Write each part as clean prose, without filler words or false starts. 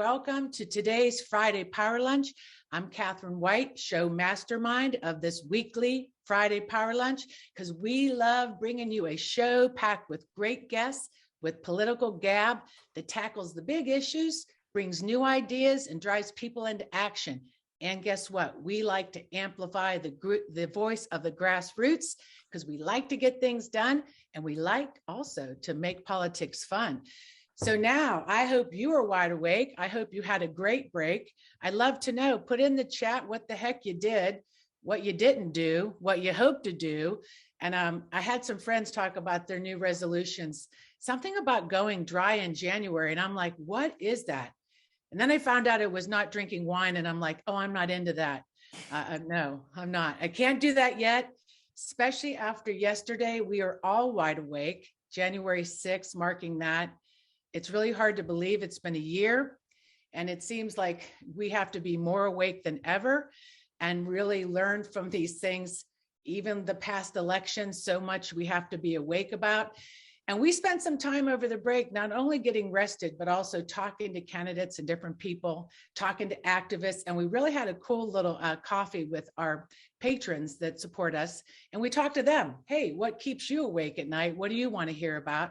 Welcome to today's Friday Power Lunch. I'm Catherine White, show mastermind of this weekly Friday Power Lunch, because we love bringing you a show packed with great guests, with political gab that tackles the big issues, brings new ideas, and drives people into action. And guess what? We like to amplify the voice of the grassroots, because we like to get things done, and we like also to make politics fun. So now I hope you are wide awake. I hope you had a great break. I'd love to know, put in the chat what the heck you did, what you didn't do, what you hope to do. And I had some friends talk about their new resolutions, something about going dry in January. And I'm like, what is that? And then I found out it was not drinking wine. And I'm like, oh, I'm not into that. No, I'm not. I can't do that yet, especially after yesterday. We are all wide awake, January 6th, marking that. It's really hard to believe it's been a year, and it seems like we have to be more awake than ever and really learn from these things. Even the past elections, so much we have to be awake about. And we spent some time over the break, not only getting rested, but also talking to candidates and different people, talking to activists. And we really had a cool little coffee with our patrons that support us. And we talked to them. Hey, what keeps you awake at night? What do you want to hear about?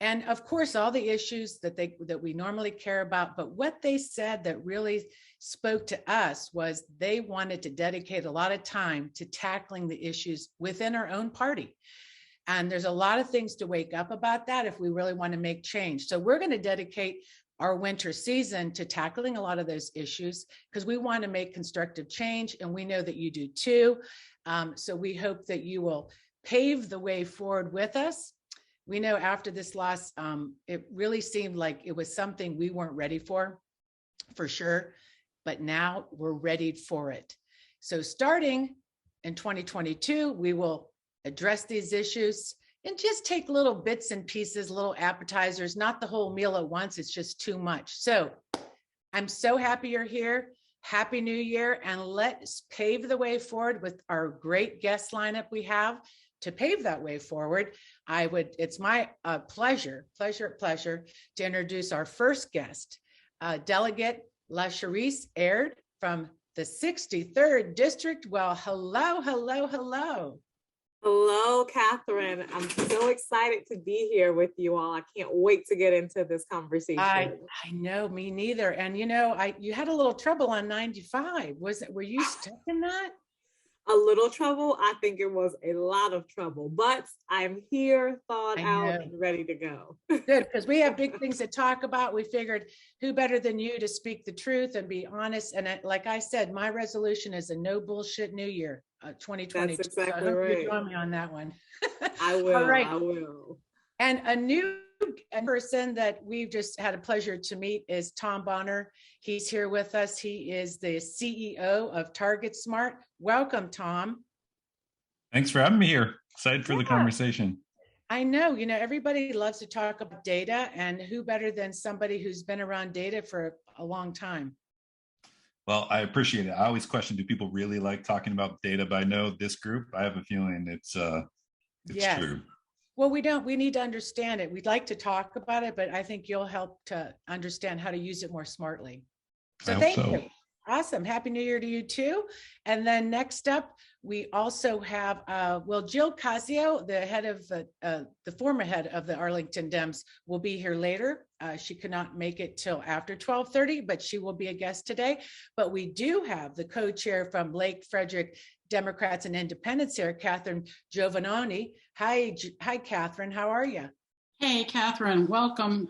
And of course, all the issues that we normally care about, but what they said that really spoke to us was they wanted to dedicate a lot of time to tackling the issues within our own party. And there's a lot of things to wake up about that if we really want to make change. So we're going to dedicate our winter season to tackling a lot of those issues, because we want to make constructive change, and we know that you do too. So we hope that you will pave the way forward with us. We know after this loss, it really seemed like it was something we weren't ready for sure, but now we're ready for it. So starting in 2022, we will address these issues and just take little bits and pieces, little appetizers, not the whole meal at once. It's just too much. So I'm so happy you're here. Happy New Year, and let's pave the way forward with our great guest lineup we have. To pave that way forward, it's my pleasure to introduce our first guest, Delegate Lashrecse Aird from the 63rd District. Well, hello. Hello, Catherine. I'm so excited to be here with you all. I can't wait to get into this conversation. I know, me neither. And you had a little trouble on 95. Were you stuck in that? A little trouble. I think it was a lot of trouble, but I'm here, thawed out, and ready to go. Good, because we have big things to talk about. We figured who better than you to speak the truth and be honest. And like I said, my resolution is a no bullshit New Year, 2020. That's exactly so I hope right. you join me on that one. I will. All right. I will. And a new person that we've just had a pleasure to meet is Tom Bonier. He's here with us. He is the CEO of TargetSmart. Welcome, Tom. Thanks for having me here. Excited for the conversation. I know, everybody loves to talk about data, and who better than somebody who's been around data for a long time? Well, I appreciate it. I always question, do people really like talking about data? But I know this group, I have a feeling it's yes. True. Well, we need to understand it. We'd like to talk about it, but I think you'll help to understand how to use it more smartly. So thank you. Awesome. Happy New Year to you too. And then next up, we also have, Jill Casio, the former head of the Arlington Dems, will be here later. She could not make it till after 12:30, but she will be a guest today. But we do have the co-chair from Lake Frederick Democrats and Independents here, Catherine Giovannoni. Hi, Catherine. How are you? Hey, Catherine. Welcome.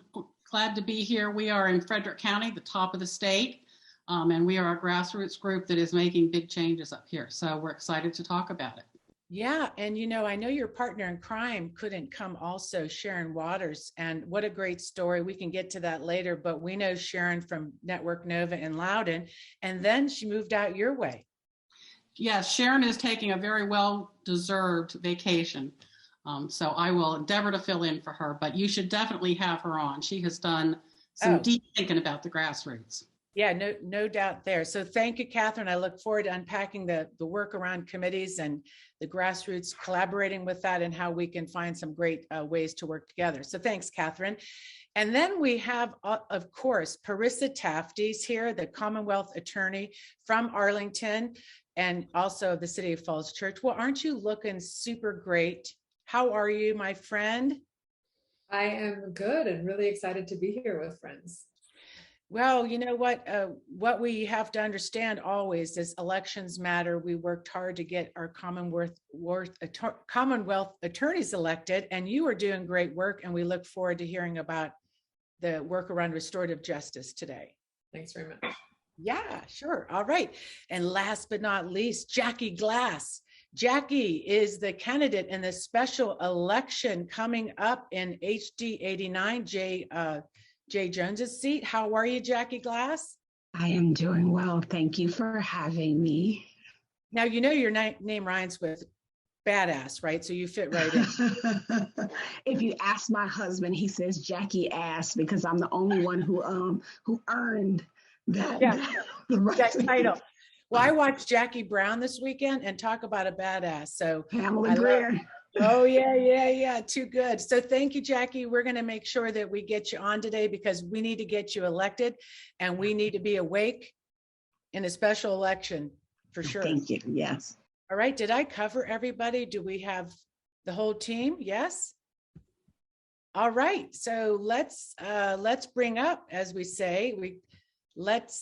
Glad to be here. We are in Frederick County, the top of the state, and we are a grassroots group that is making big changes up here. So we're excited to talk about it. Yeah, and I know your partner in crime couldn't come also, Sharon Waters, and what a great story. We can get to that later, but we know Sharon from Network Nova in Loudoun, and then she moved out your way. Yes, Sharon is taking a very well-deserved vacation. So I will endeavor to fill in for her, but you should definitely have her on. She has done some deep thinking about the grassroots. Yeah, no doubt there. So thank you, Catherine. I look forward to unpacking the work around committees and the grassroots, collaborating with that, and how we can find some great ways to work together. So thanks, Catherine. And then we have, of course, Parissa Tafty's here, the Commonwealth attorney from Arlington and also the City of Falls Church. Well, aren't you looking super great? How are you, my friend? I am good and really excited to be here with friends. Well, you know what we have to understand always is elections matter. We worked hard to get our Commonwealth attorneys elected, and you are doing great work, and we look forward to hearing about the work around restorative justice today. Thanks very much. Yeah, sure. All right. And last but not least, Jackie Glass. Jackie is the candidate in the special election coming up in HD 89, Jay Jones's seat. How are you, Jackie Glass? I am doing well. Thank you for having me. Now, you know your name rhymes with badass, right? So you fit right in. If you ask my husband, he says Jackie ass because I'm the only one who earned that, that title. Well, I watched Jackie Brown this weekend, and talk about a badass. So Pamela Greer. Oh, yeah. Too good. So thank you, Jackie. We're going to make sure that we get you on today because we need to get you elected and we need to be awake in a special election for sure. Thank you. Yes. All right. Did I cover everybody? Do we have the whole team? Yes. All right. So let's bring up, as we say, let's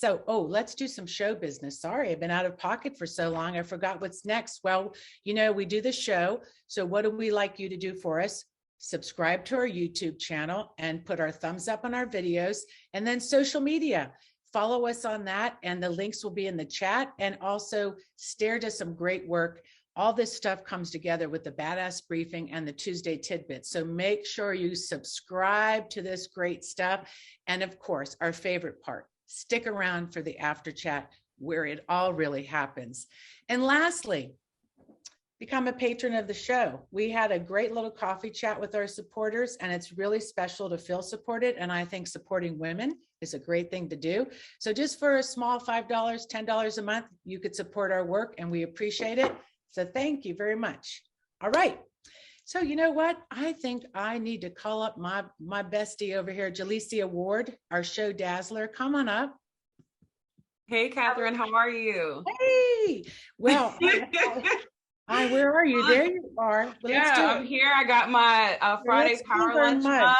do some show business. Sorry, I've been out of pocket for so long. I forgot what's next. Well, we do the show. So what do we like you to do for us? Subscribe to our YouTube channel and put our thumbs up on our videos, and then social media. Follow us on that, and the links will be in the chat. And also Stare does some great work. All this stuff comes together with the Badass Briefing and the Tuesday Tidbits. So make sure you subscribe to this great stuff. And of course, our favorite part, stick around for the after chat where it all really happens. And lastly, become a patron of the show. We had a great little coffee chat with our supporters, and it's really special to feel supported. And I think supporting women is a great thing to do. So just for a small $5, $10 a month, you could support our work, and we appreciate it. So thank you very much. All right. So you know what? I think I need to call up my bestie over here, Jalecia Ward, our show dazzler. Come on up. Hey, Catherine, how are you? Hey, well, where are you? There you are. Well, I'm here. I got my Friday Power Lunch mug.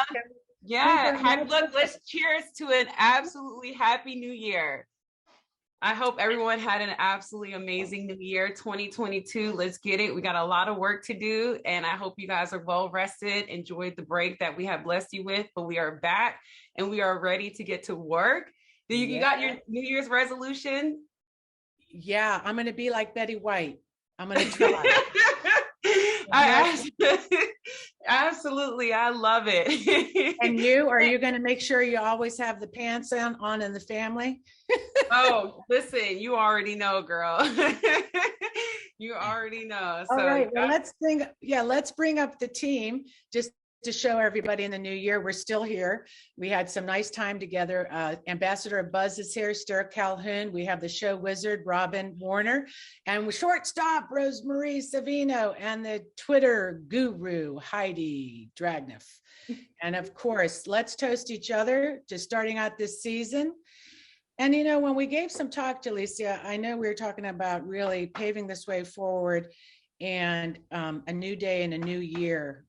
Yeah, look, let's cheers to an absolutely happy new year. I hope everyone had an absolutely amazing new year, 2022. Let's get it. We got a lot of work to do, and I hope you guys are well rested, enjoyed the break that we have blessed you with, but we are back and we are ready to get to work. You got your New Year's resolution? Yeah, I'm going to be like Betty White. I'm going to try. Absolutely. I love it. And are you going to make sure you always have the pants on in the family? Oh, listen, you already know, girl. You already know. All right. Well, let's bring up the team just to show everybody in the new year we're still here. We had some nice time together. Ambassador of Buzz is here, Sarah Calhoun. We have the show wizard, Robin Warner, and shortstop, Rosemarie Savino, and the Twitter guru, Heidi Dragneff. And of course, let's toast each other to starting out this season. And when we gave some talk to Jalecia, I know we were talking about really paving this way forward and a new day and a new year.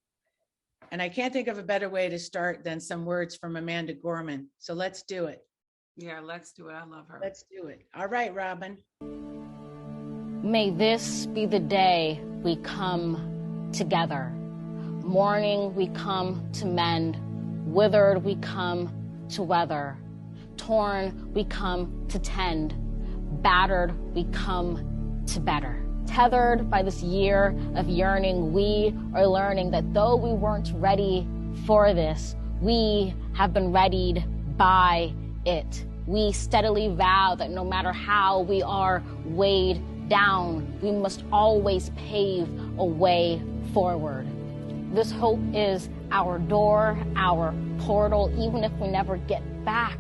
And I can't think of a better way to start than some words from Amanda Gorman. So let's do it. Yeah, let's do it. I love her. Let's do it. All right, Robin. May this be the day we come together. Mourning, we come to mend. Withered, we come to weather. Torn, we come to tend. Battered, we come to better. Tethered by this year of yearning, we are learning that though we weren't ready for this, we have been readied by it. We steadily vow that no matter how we are weighed down, we must always pave a way forward. This hope is our door, our portal, even if we never get back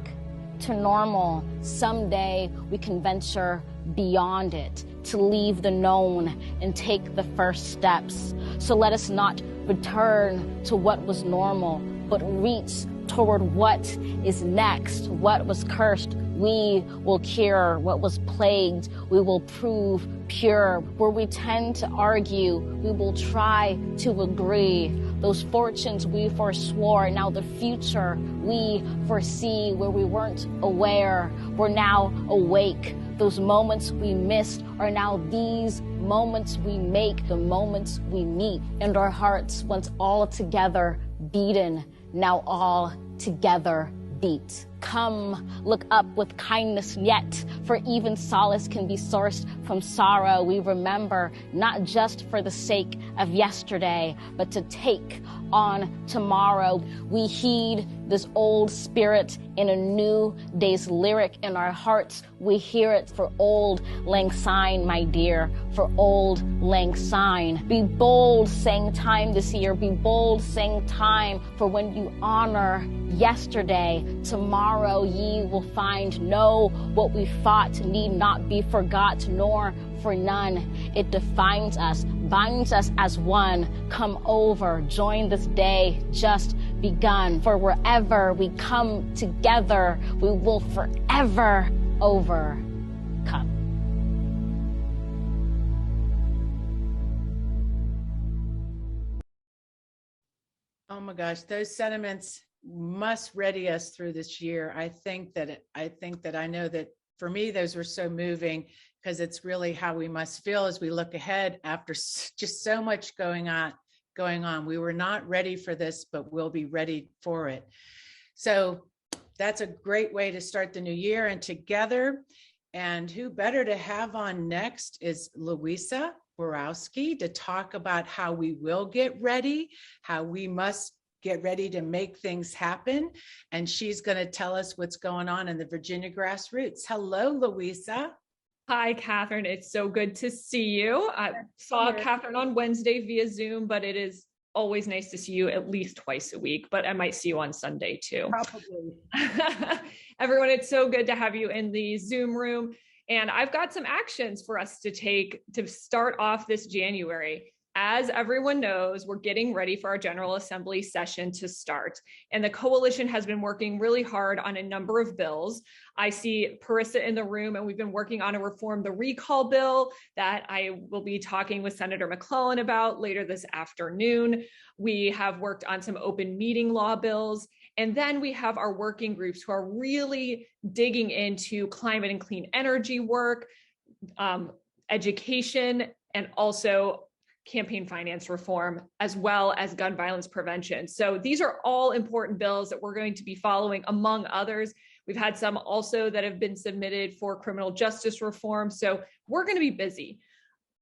to normal. Someday we can venture beyond it, to leave the known and take the first steps. So let us not return to what was normal, but reach toward what is next. What was cursed, we will cure. What was plagued, we will prove pure. Where we tend to argue, we will try to agree. Those fortunes we forswore, now the future we foresee. Where we weren't aware, we're now awake. Those moments we missed are now these moments we make, the moments we meet. And our hearts, once all together beaten, now all together beat. Come, look up with kindness yet, for even solace can be sourced from sorrow. We remember, not just for the sake of yesterday, but to take on tomorrow. We heed this old spirit in a new day's lyric in our hearts. We hear it for Old Lang Syne, my dear, for Old Lang Syne. Be bold, saying time this year. Be bold, saying time, for when you honor yesterday, tomorrow ye will find. Know what we fought need not be forgot, nor for none. It defines us, binds us as one. Come over, join this day just begun. For wherever we come together, we will forever overcome. Oh my gosh, those sentiments must ready us through this year. I think that I know that for me, those were so moving, because it's really how we must feel as we look ahead after just so much going on. We were not ready for this, but we'll be ready for it. So that's a great way to start the new year and together. And who better to have on next is Louisa Borowski to talk about how we will get ready, how we must get ready to make things happen. And she's going to tell us what's going on in the Virginia grassroots. Hello, Louisa. Hi, Catherine. It's so good to see you. I saw Catherine on Wednesday via Zoom, but it is always nice to see you at least twice a week, but I might see you on Sunday too. Probably. Everyone, it's so good to have you in the Zoom room. And I've got some actions for us to take to start off this January. As everyone knows, we're getting ready for our General Assembly session to start. And the coalition has been working really hard on a number of bills. I see Parissa in the room, and we've been working on a reform the recall bill that I will be talking with Senator McClellan about later this afternoon. We have worked on some open meeting law bills. And then we have our working groups who are really digging into climate and clean energy work, education, and also campaign finance reform, as well as gun violence prevention. So these are all important bills that we're going to be following, among others. We've had some also that have been submitted for criminal justice reform. So we're going to be busy.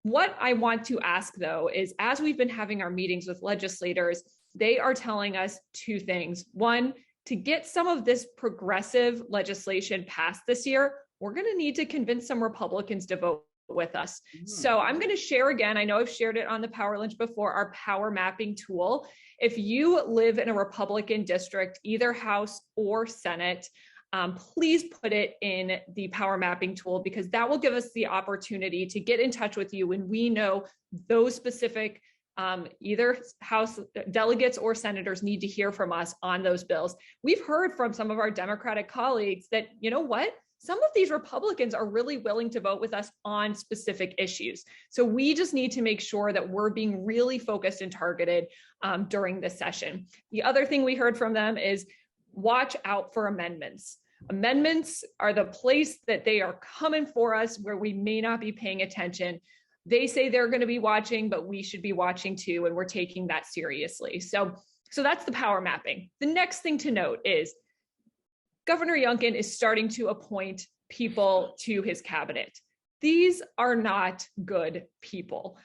What I want to ask, though, is as we've been having our meetings with legislators, they are telling us two things. One, to get some of this progressive legislation passed this year, we're going to need to convince some Republicans to vote with us. So I'm going to share again, I know I've shared it on the Power Lunch before, our power mapping tool. If you live in a Republican district, either House or Senate, please put it in the power mapping tool, because that will give us the opportunity to get in touch with you when we know those specific either House delegates or senators need to hear from us on those bills. We've heard from some of our Democratic colleagues that, you know what, some of these Republicans are really willing to vote with us on specific issues. So we just need to make sure that we're being really focused and targeted during this session. The other thing we heard from them is watch out for amendments. Amendments are the place that they are coming for us where we may not be paying attention. They say they're going to be watching, but we should be watching too, and we're taking that seriously. So that's the power mapping. The next thing to note is Governor Youngkin is starting to appoint people to his cabinet. These are not good people.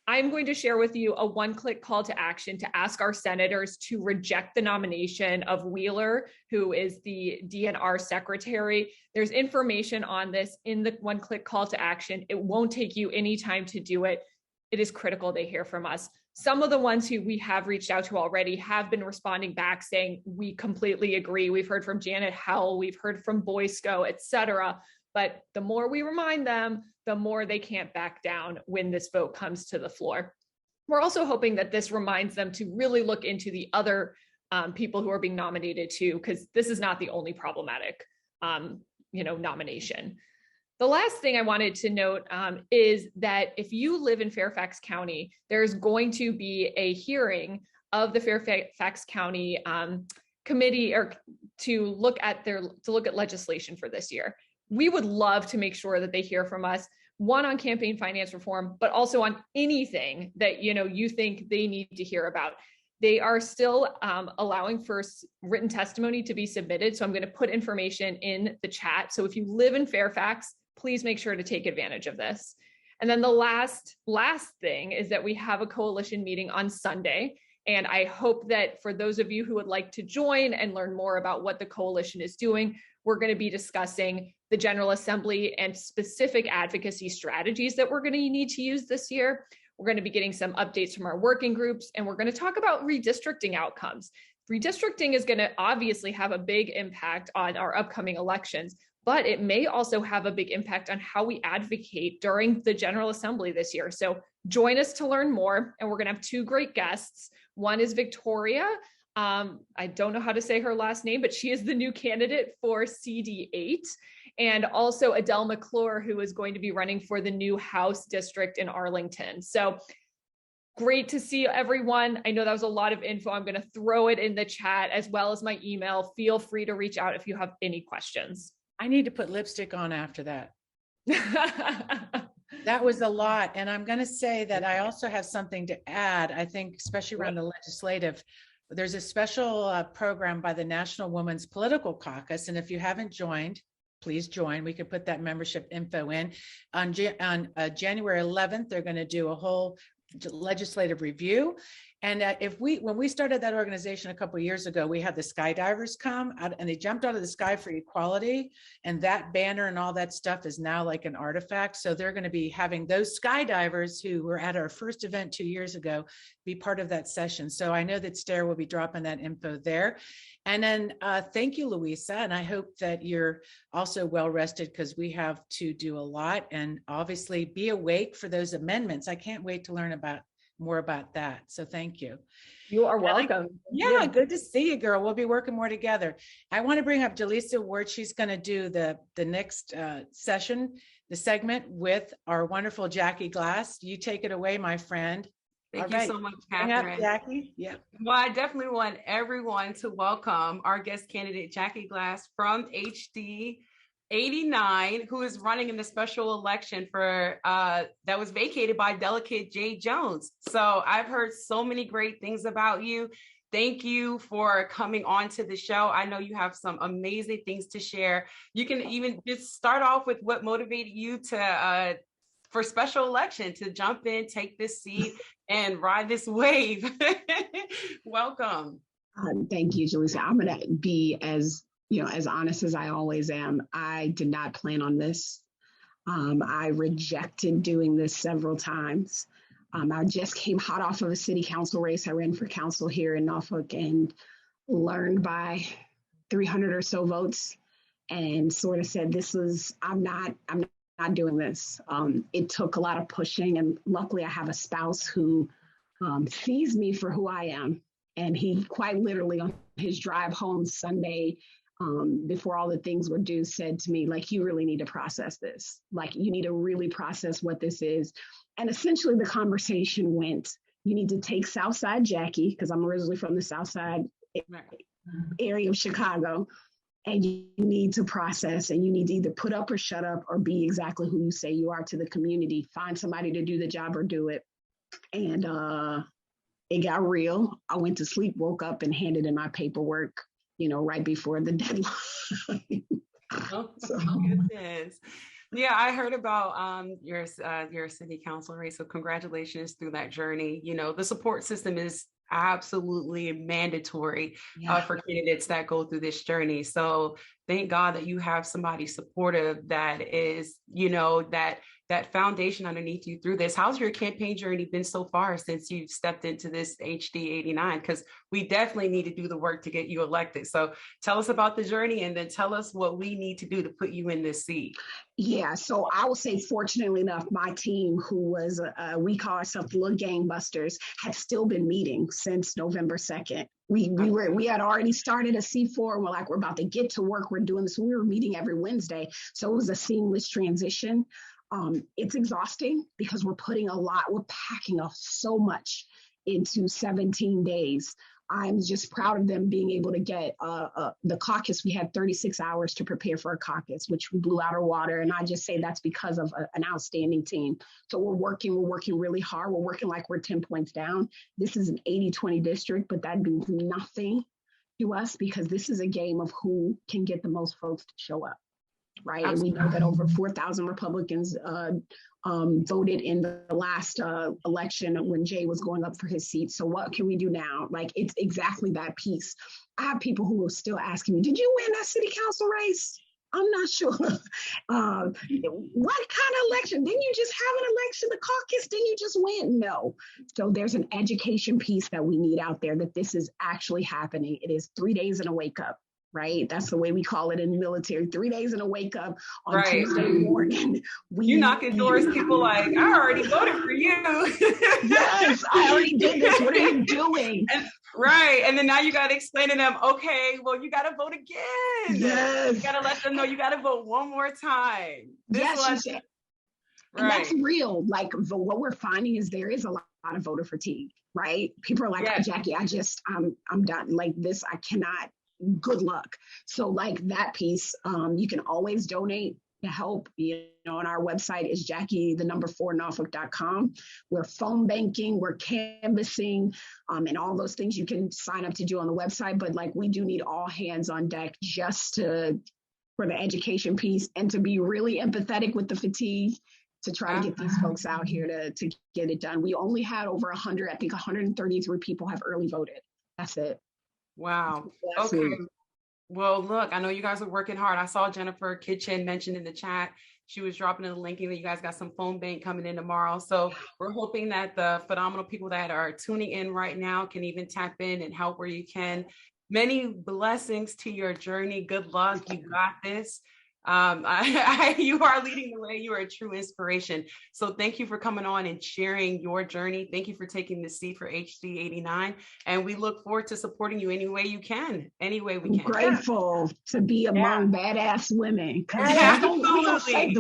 I'm going to share with you a one-click call to action to ask our senators to reject the nomination of Wheeler, who is the DNR secretary. There's information on this in the one-click call to action. It won't take you any time to do it. It is critical they hear from us. Some of the ones who we have reached out to already have been responding back saying, we completely agree. We've heard from Janet Howell, we've heard from Boysko, et cetera. But the more we remind them, the more they can't back down when this vote comes to the floor. We're also hoping that this reminds them to really look into the other people who are being nominated too, because this is not the only problematic, nomination. The last thing I wanted to note is that if you live in Fairfax County, there's going to be a hearing of the Fairfax County committee or to look at legislation for this year. We would love to make sure that they hear from us, one on campaign finance reform, but also on anything that you think they need to hear about. They are still allowing for written testimony to be submitted. So I'm going to put information in the chat. So if you live in Fairfax, please make sure to take advantage of this. And then the last thing is that we have a coalition meeting on Sunday. And I hope that for those of you who would like to join and learn more about what the coalition is doing, we're going to be discussing the General Assembly and specific advocacy strategies that we're going to need to use this year. We're going to be getting some updates from our working groups, and we're going to talk about redistricting outcomes. Redistricting is going to obviously have a big impact on our upcoming elections, but it may also have a big impact on how we advocate during the General Assembly this year. So join us to learn more, and we're going to have two great guests. One is Victoria. I don't know how to say her last name, but she is the new candidate for CD8. And also Adele McClure, who is going to be running for the new House district in Arlington. So great to see everyone. I know that was a lot of info. I'm going to throw it in the chat as well as my email. Feel free to reach out if you have any questions. I need to put lipstick on after that. That was a lot. And I'm going to say that I also have something to add. I think, especially around the legislative, there's a special program by the National Women's Political Caucus. And if you haven't joined, please join. We could put that membership info in. On January 11th, they're going to do a whole legislative review. And when we started that organization a couple of years ago, we had the skydivers come out and they jumped out of the sky for equality. And that banner and all that stuff is now like an artifact. So they're going to be having those skydivers who were at our first event 2 years ago be part of that session. So I know that Stair will be dropping that info there. And then thank you, Louisa. And I hope that you're also well rested because we have to do a lot, and obviously be awake for those amendments. I can't wait to learn more about that. So thank you. You are welcome. Yeah, good to see you, girl. We'll be working more together. I want to bring up Jaleesa Ward. She's going to do the next session, the segment with our wonderful Jackie Glass. You take it away, my friend. Thank you so much, Catherine. Jackie. Yeah. Well, I definitely want everyone to welcome our guest candidate, Jackie Glass from HD 89, who is running in the special election for that was vacated by Delegate Jay Jones. So I've heard so many great things about you. Thank you for coming on to the show. I know you have some amazing things to share. You can even just start off with what motivated you to for special election, to jump in, take this seat and ride this wave. Welcome. Thank you, Jaleesa. I'm going to be as honest as I always am. I did not plan on this. I rejected doing this several times. I just came hot off of a city council race. I ran for council here in Norfolk and learned by 300 or so votes and sort of said, I'm not doing this. It took a lot of pushing, and luckily I have a spouse who sees me for who I am. And he quite literally on his drive home Sunday, before all the things were due, said to me, like, you really need to process this. Like, you need to really process what this is. And essentially the conversation went, you need to take Southside Jackie, because I'm originally from the Southside area of Chicago, and you need to process, and you need to either put up or shut up or be exactly who you say you are to the community. Find somebody to do the job or do it. And it got real. I went to sleep, woke up, and handed in my paperwork, right before the deadline. Oh, goodness. Yeah, I heard about your city council race. So congratulations through that journey. The support system is absolutely mandatory for candidates that go through this journey. So thank God that you have somebody supportive that is, that foundation underneath you through this. How's your campaign journey been so far since you've stepped into this HD 89? Because we definitely need to do the work to get you elected. So tell us about the journey, and then tell us what we need to do to put you in this seat. Yeah, so I will say, fortunately enough, my team, who was, we call ourselves the Little Gangbusters, had still been meeting since November 2nd. We had already started a C4 and we're like, we're about to get to work. We're doing this. We were meeting every Wednesday. So it was a seamless transition. It's exhausting because we're packing off so much into 17 days. I'm just proud of them being able to get the caucus. We had 36 hours to prepare for a caucus, which we blew out our water. And I just say that's because of an outstanding team. So we're working really hard. We're working like we're 10 points down. This is an 80-20 district, but that means nothing to us because this is a game of who can get the most folks to show up. Right. Absolutely. And we know that over 4,000 Republicans voted in the last election when Jay was going up for his seat. So what can we do now? Like, it's exactly that piece. I have people who are still asking me, did you win that city council race? I'm not sure. What kind of election? Didn't you just have an election, the caucus? Didn't you just win? No. So there's an education piece that we need out there that this is actually happening. It is 3 days and a wake up. Right? That's the way we call it in the military. 3 days and a wake up on Tuesday morning. You knocking doors, people like, I already voted for you. Yes, I already did this. What are you doing? And then now you got to explain to them, okay, well, you got to vote again. Yes. You got to let them know you got to vote one more time. And that's real. Like, what we're finding is there is a lot of voter fatigue, right? People are like, oh, Jackie, I'm done. Like this, I cannot. Good luck. So like that piece, you can always donate to help. On our website is Jackie4Norfolk.com. We're phone banking, we're canvassing, and all those things you can sign up to do on the website. But like we do need all hands on deck for the education piece and to be really empathetic with the fatigue to try to get these folks out here to get it done. We only had over 100, I think 133 people have early voted. That's it. Wow. Okay. Well, look, I know you guys are working hard. I saw Jennifer Kitchen mentioned in the chat. She was dropping in the linking that you guys got some phone bank coming in tomorrow. So we're hoping that the phenomenal people that are tuning in right now can even tap in and help where you can. Many blessings to your journey. Good luck. You got this. You are leading the way. You are a true inspiration. So thank you for coming on and sharing your journey. Thank you for taking the seat for HD 89. And we look forward to supporting you any way you can, any way we can. I'm grateful to be among badass women. Absolutely.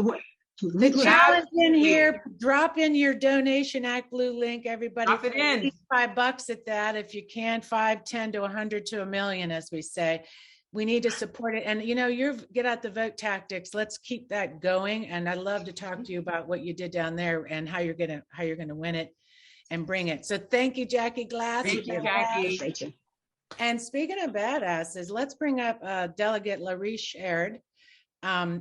The challenge in here, drop in your donation Act Blue link, everybody. Drop it in. $5 at that. If you can, 5, 10 to 100 to 1 million, as we say. We need to support it. And, you're get out the vote tactics. Let's keep that going. And I'd love to talk to you about what you did down there and how you're going to win it and bring it. So thank you, Jackie Glass. Thank you, Jackie. Thank you. And speaking of badasses, let's bring up Delegate Lashrecse Aird.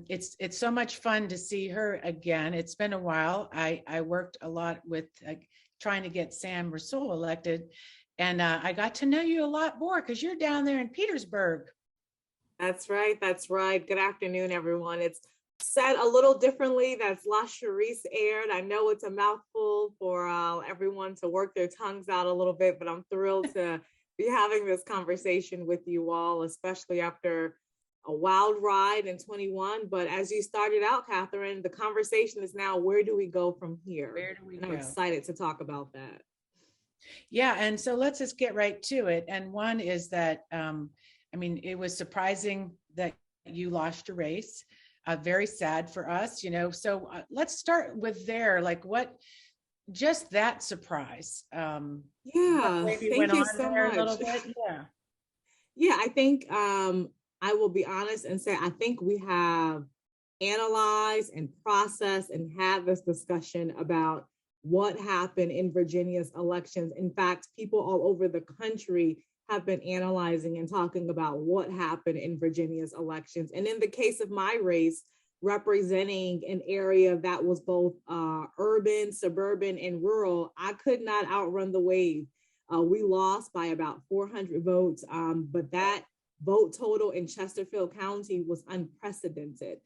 It's so much fun to see her again. It's been a while. I worked a lot with trying to get Sam Rasool elected. And I got to know you a lot more because you're down there in Petersburg. That's right. Good afternoon, everyone. It's said a little differently. That's Lashrecse Aird. I know it's a mouthful for everyone to work their tongues out a little bit, but I'm thrilled to be having this conversation with you all, especially after a wild ride in 21. But as you started out, Catherine, the conversation is now, where do we go from here? Where do we go? I'm excited to talk about that. Yeah. And so let's just get right to it. And one is that, it was surprising that you lost your race. Very sad for us, So let's start with there. Like, just that surprise. Maybe thank you so much. A little bit. Yeah, I think I will be honest and say I think we have analyzed and processed and had this discussion about what happened in Virginia's elections. In fact, people all over the country have been analyzing and talking about what happened in Virginia's elections. And in the case of my race, representing an area that was both urban, suburban, and rural, I could not outrun the wave. We lost by about 400 votes, but that vote total in Chesterfield County was unprecedented.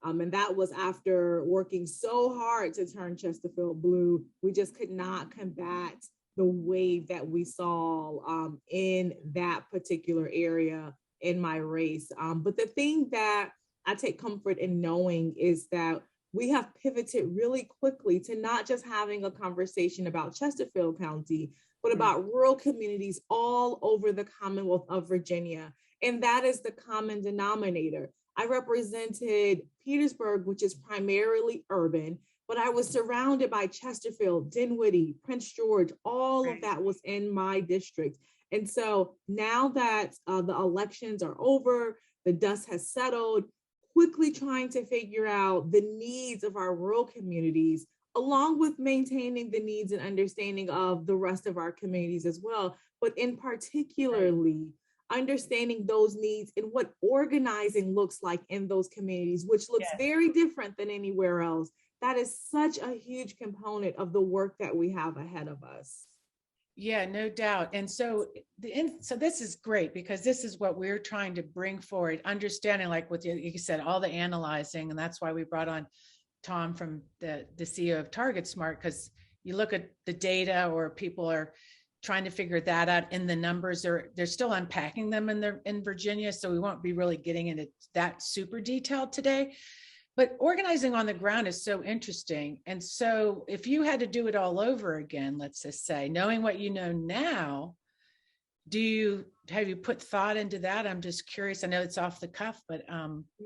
And that was after working so hard to turn Chesterfield blue. We just could not combat the wave that we saw in that particular area in my race. But the thing that I take comfort in knowing is that we have pivoted really quickly to not just having a conversation about Chesterfield County, but about rural communities all over the Commonwealth of Virginia. And that is the common denominator. I represented Petersburg, which is primarily urban, but I was surrounded by Chesterfield, Dinwiddie, Prince George, all of that was in my district. And so now that the elections are over, the dust has settled, quickly trying to figure out the needs of our rural communities, along with maintaining the needs and understanding of the rest of our communities as well, but in particularly understanding those needs and what organizing looks like in those communities, which looks very different than anywhere else. That is such a huge component of the work that we have ahead of us. Yeah, no doubt. And so this is great because this is what we're trying to bring forward, understanding, like what you said, all the analyzing. And that's why we brought on Tom from the CEO of TargetSmart, because you look at the data or people are trying to figure that out in the numbers. They're still unpacking them in Virginia. So we won't be really getting into that super detailed today. But organizing on the ground is so interesting. And so if you had to do it all over again, let's just say, knowing what you know now, have you put thought into that? I'm just curious. I know it's off the cuff, but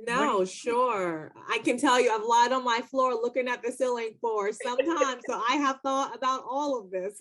no, sure. I can tell you I've lied on my floor looking at the ceiling for some time. So I have thought about all of this.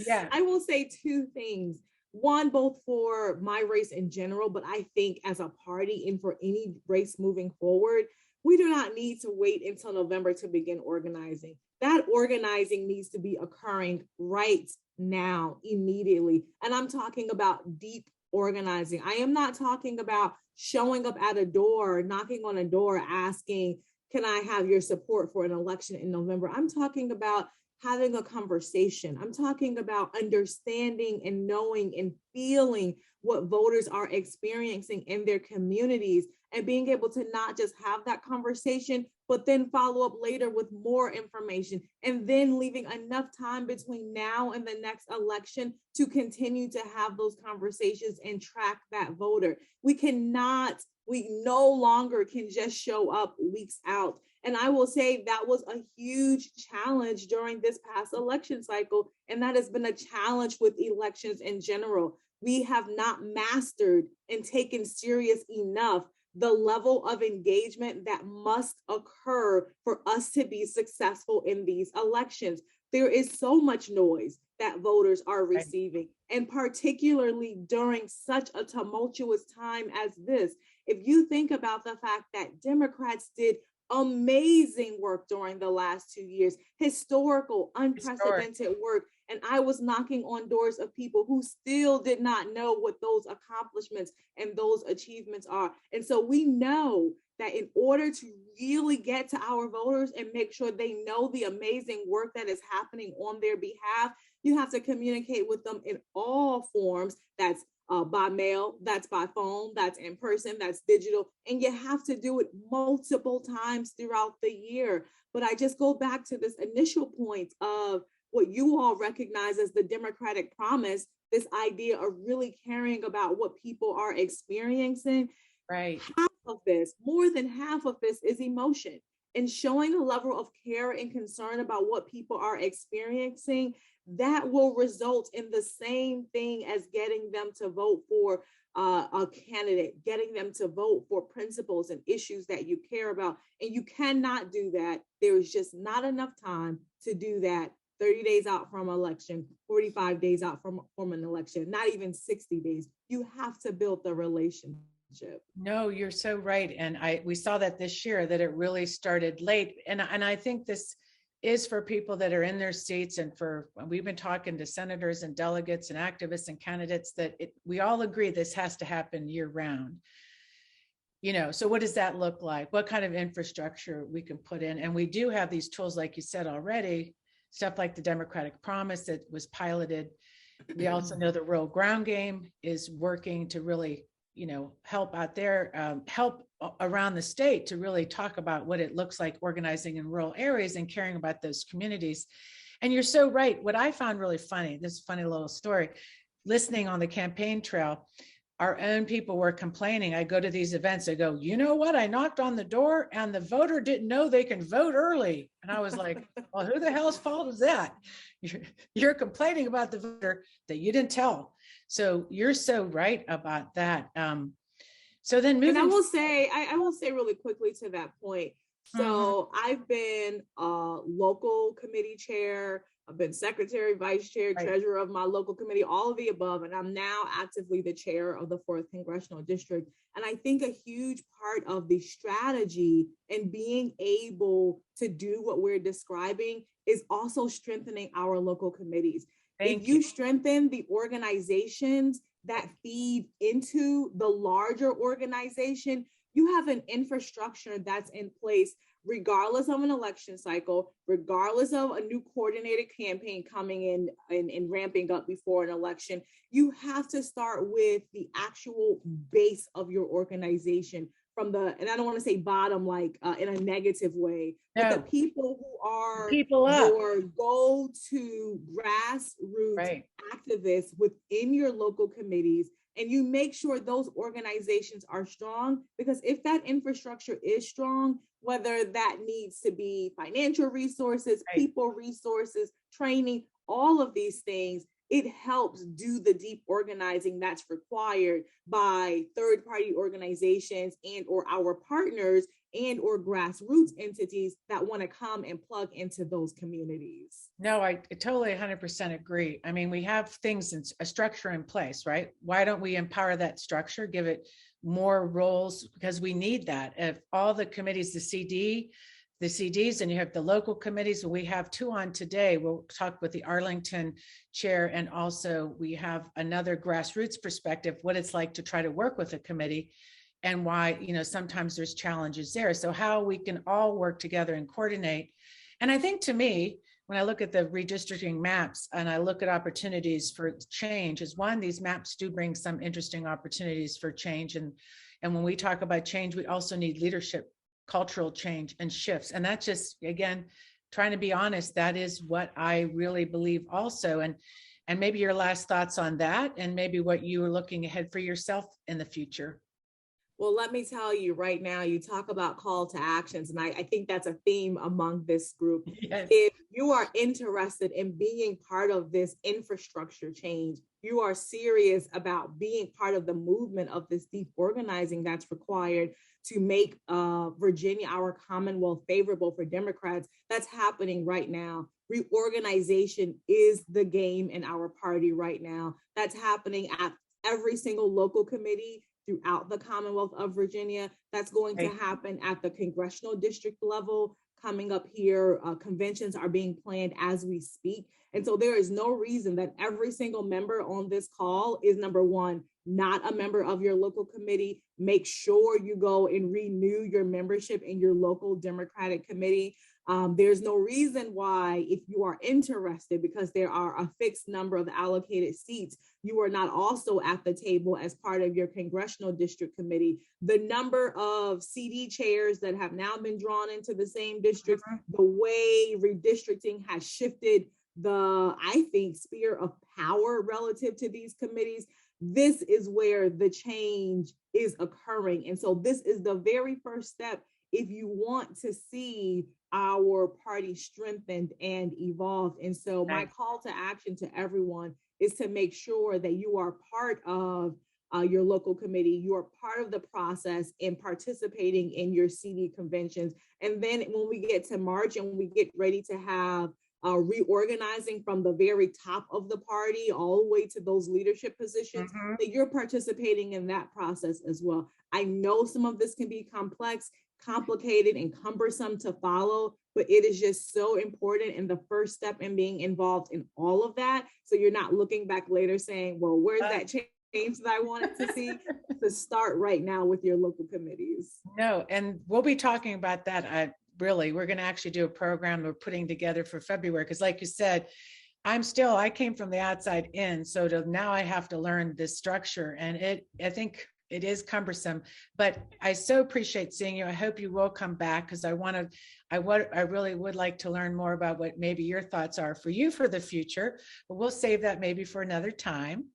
Yeah. I will say two things. One, both for my race in general, but I think as a party and for any race moving forward, we do not need to wait until November to begin organizing. That organizing needs to be occurring right now, immediately. And I'm talking about deep organizing. I am not talking about showing up at a door, knocking on a door, asking, can I have your support for an election in November? I'm talking about having a conversation. I'm talking about understanding and knowing and feeling what voters are experiencing in their communities and being able to not just have that conversation, but then follow up later with more information and then leaving enough time between now and the next election to continue to have those conversations and track that voter. We no longer can just show up weeks out. And I will say that was a huge challenge during this past election cycle. And that has been a challenge with elections in general. We have not mastered and taken serious enough the level of engagement that must occur for us to be successful in these elections. There is so much noise that voters are receiving, and particularly during such a tumultuous time as this. If you think about the fact that Democrats did amazing work during the last 2 years, historical, unprecedented work. And I was knocking on doors of people who still did not know what those accomplishments and those achievements are. And so we know that in order to really get to our voters and make sure they know the amazing work that is happening on their behalf, you have to communicate with them in all forms. That's by mail, that's by phone, that's in person, that's digital, and you have to do it multiple times throughout the year. But I just go back to this initial point of what you all recognize as the Democratic promise, this idea of really caring about what people are experiencing. Right. Half of this, more than half of this, is emotion. And showing a level of care and concern about what people are experiencing, that will result in the same thing as getting them to vote for a candidate, getting them to vote for principles and issues that you care about. And you cannot do that. There is just not enough time to do that 30 days out from election, 45 days out from an election, not even 60 days. You have to build the relationship. No, you're so right. And we saw that this year, that it really started late. And I think this is for people that are in their seats, and we've been talking to senators and delegates and activists and candidates, that we all agree this has to happen year round. So what does that look like? What kind of infrastructure we can put in? And we do have these tools, like you said already, stuff like the Democratic Promise that was piloted. We also know the Rural Ground Game is working to really, help out there, help around the state to really talk about what it looks like organizing in rural areas and caring about those communities. And you're so right. What I found really funny, this funny little story, listening on the campaign trail, our own people were complaining. I go to these events, I go, you know what? I knocked on the door and the voter didn't know they can vote early. And I was like, well, who the hell's fault is that? You're complaining about the voter that you didn't tell. So you're so right about that. So then moving. And I will say really quickly to that point. So I've been a local committee chair, I've been secretary, vice chair, treasurer of my local committee, all of the above. And I'm now actively the chair of the 4th Congressional District. And I think a huge part of the strategy and being able to do what we're describing is also strengthening our local committees. If you strengthen the organizations that feed into the larger organization, you have an infrastructure that's in place regardless of an election cycle, regardless of a new coordinated campaign coming in and ramping up before an election. You have to start with the actual base of your organization from the, and I don't want to say bottom like in a negative way, but the people who are your go-to grassroots activists within your local committees. And you make sure those organizations are strong, because if that infrastructure is strong, whether that needs to be financial resources, people resources, training, all of these things, it helps do the deep organizing that's required by third-party organizations and or our partners and or grassroots entities that want to come and plug into those communities. No, I totally 100% agree. I mean, we have things in a structure in place, right? Why don't we empower that structure, give it more roles, because we need that. If all the committees, the CDs, and you have the local committees, we have 2 on today. We'll talk with the Arlington chair, and also we have another grassroots perspective, what it's like to try to work with a committee and why, you know, sometimes there's challenges there. So how we can all work together and coordinate. And I think, to me, when I look at the redistricting maps and I look at opportunities for change, is one, these maps do bring some interesting opportunities for change. And when we talk about change, we also need leadership, cultural change and shifts. And that's just, again, trying to be honest, that is what I really believe also. And maybe your last thoughts on that, and maybe what you are looking ahead for yourself in the future. Well, let me tell you right now, you talk about call to actions, and I think that's a theme among this group. Yes. If you are interested in being part of this infrastructure change, you are serious about being part of the movement of this deep organizing that's required to make Virginia, our Commonwealth, favorable for Democrats, that's happening right now. Reorganization is the game in our party right now. That's happening at every single local committee throughout the Commonwealth of Virginia. That's going to happen at the congressional district level. Coming up here, conventions are being planned as we speak. And so there is no reason that every single member on this call is, number one, not a member of your local committee. Make sure you go and renew your membership in your local Democratic committee. There's no reason why, if you are interested, because there are a fixed number of allocated seats, you are not also at the table as part of your congressional district committee. The number of CD chairs that have now been drawn into the same districts, the way redistricting has shifted the, I think, sphere of power relative to these committees, this is where the change is occurring. And so this is the very first step if you want to see our party strengthened and evolved. And so my call to action to everyone is to make sure that you are part of your local committee, you are part of the process in participating in your CD conventions. And then when we get to March and we get ready to have reorganizing from the very top of the party all the way to those leadership positions, that you're participating in that process as well. I know some of this can be complex, complicated, and cumbersome to follow, but it is just so important in the first step in being involved in all of that. So you're not looking back later saying, well, where's that change that I wanted to see? To start right now with your local committees. No, and we'll be talking about that. Really, we're going to actually do a program we're putting together for February, because like you said, I came from the outside in, so now I have to learn this structure, and I think it is cumbersome, but I so appreciate seeing you. I hope you will come back, because I really would like to learn more about what maybe your thoughts are for you for the future, but we'll save that maybe for another time.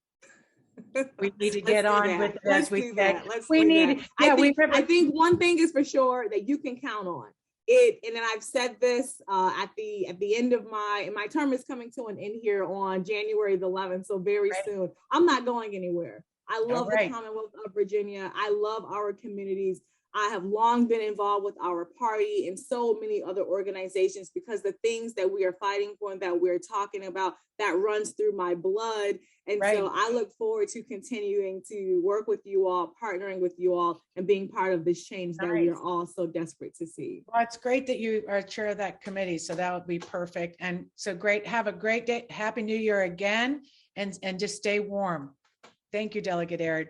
We need to get on with it, as we said. We need, I think one thing is for sure that you can count on it. And then I've said this at the end of my term is coming to an end here on January the 11th. So very soon. I'm not going anywhere. I love the Commonwealth of Virginia. I love our communities. I have long been involved with our party and so many other organizations because the things that we are fighting for and that we're talking about, that runs through my blood. And so I look forward to continuing to work with you all, partnering with you all, and being part of this change that we are all so desperate to see. Well, it's great that you are chair of that committee. So that would be perfect. And so great. Have a great day. Happy New Year again. And just stay warm. Thank you, Delegate Aird.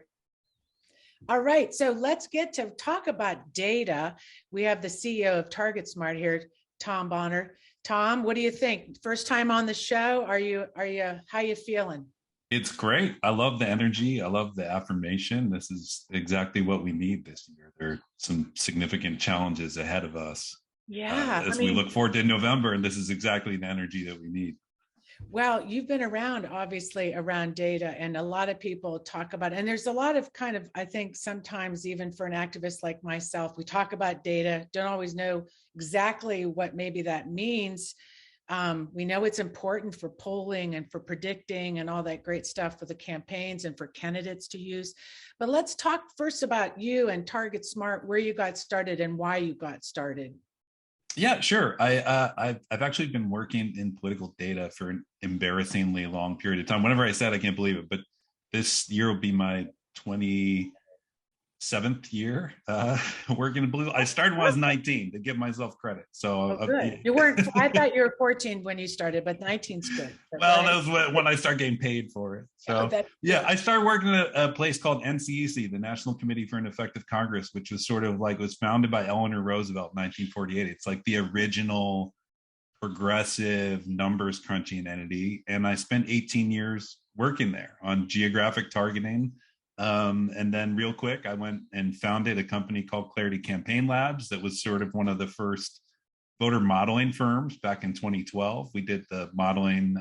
All right, so let's get to talk about data. We have the CEO of TargetSmart here, Tom Bonier. Tom, what do you think? First time on the show. How you feeling? It's great. I love the energy. I love the affirmation. This is exactly what we need this year. There are some significant challenges ahead of us. Yeah. As we look forward to November, and this is exactly the energy that we need. Well, you've been around, obviously, around data, and a lot of people talk about it. And there's a lot of kind of, I think sometimes even for an activist like myself, we talk about data, don't always know exactly what maybe that means. We know it's important for polling and for predicting and all that great stuff for the campaigns and for candidates to use. But let's talk first about you and TargetSmart, where you got started and why you got started. Yeah, sure. I've actually been working in political data for an embarrassingly long period of time. Whenever I said I can't believe it, but this year will be my 27th year working in political. I started when I was 19 to give myself credit. So good. You weren't. I thought you were 14 when you started, but 19's good. Well, that was when I started getting paid for it. So I started working at a place called NCEC, the National Committee for an Effective Congress, which was sort of like, was founded by Eleanor Roosevelt in 1948. It's like the original progressive numbers crunching entity. And I spent 18 years working there on geographic targeting. And then real quick, I went and founded a company called Clarity Campaign Labs that was sort of one of the first voter modeling firms back in 2012. We did the modeling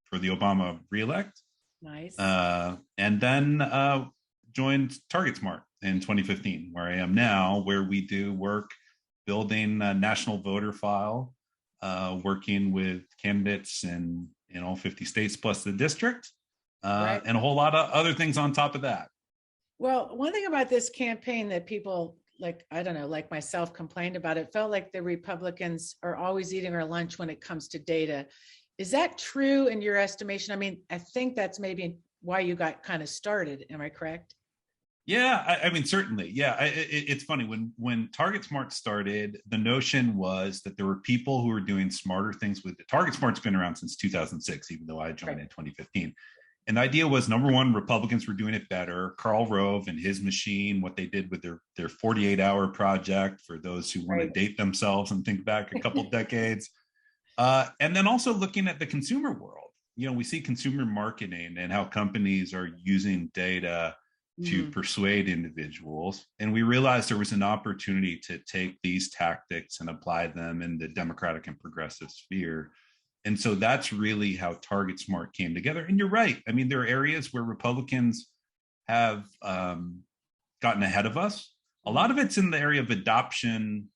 for the Obama reelect. Nice. And then joined TargetSmart in 2015, where I am now, where we do work building a national voter file, working with candidates in all 50 states plus the district. And a whole lot of other things on top of that. Well, one thing about this campaign that people like myself complained about, it felt like the Republicans are always eating our lunch when it comes to data. Is that true in your estimation? I mean, I think that's maybe why you got kind of started. Am I correct? Yeah, I mean, certainly. Yeah, it's funny. When TargetSmart started, the notion was that there were people who were doing smarter things with it. TargetSmart's been around since 2006, even though I joined in 2015. And the idea was, number one, Republicans were doing it better. Karl Rove and his machine, what they did with their 48-hour project, for those who want to date themselves and think back a couple decades. And then also looking at the consumer world. You know, we see consumer marketing and how companies are using data to persuade individuals. And we realized there was an opportunity to take these tactics and apply them in the democratic and progressive sphere. And so that's really how TargetSmart came together. And you're right. I mean, there are areas where Republicans have gotten ahead of us. A lot of it's in the area of adoption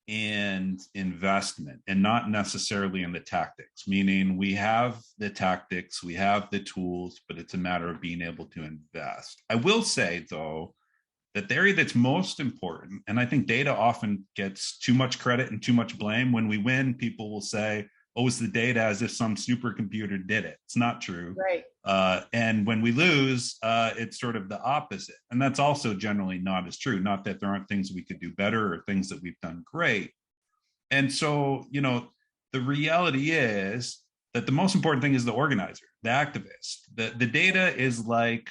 and investment, and not necessarily in the tactics, meaning we have the tactics, we have the tools, but it's a matter of being able to invest. I will say, though, that the area that's most important, and I think data often gets too much credit and too much blame. When we win, people will say, oh, it's the data, as if some supercomputer did it. It's not true. Right. And when we lose, it's sort of the opposite. And that's also generally not as true. Not that there aren't things we could do better or things that we've done great. And so, you know, the reality is that the most important thing is the organizer, the activist. The data is like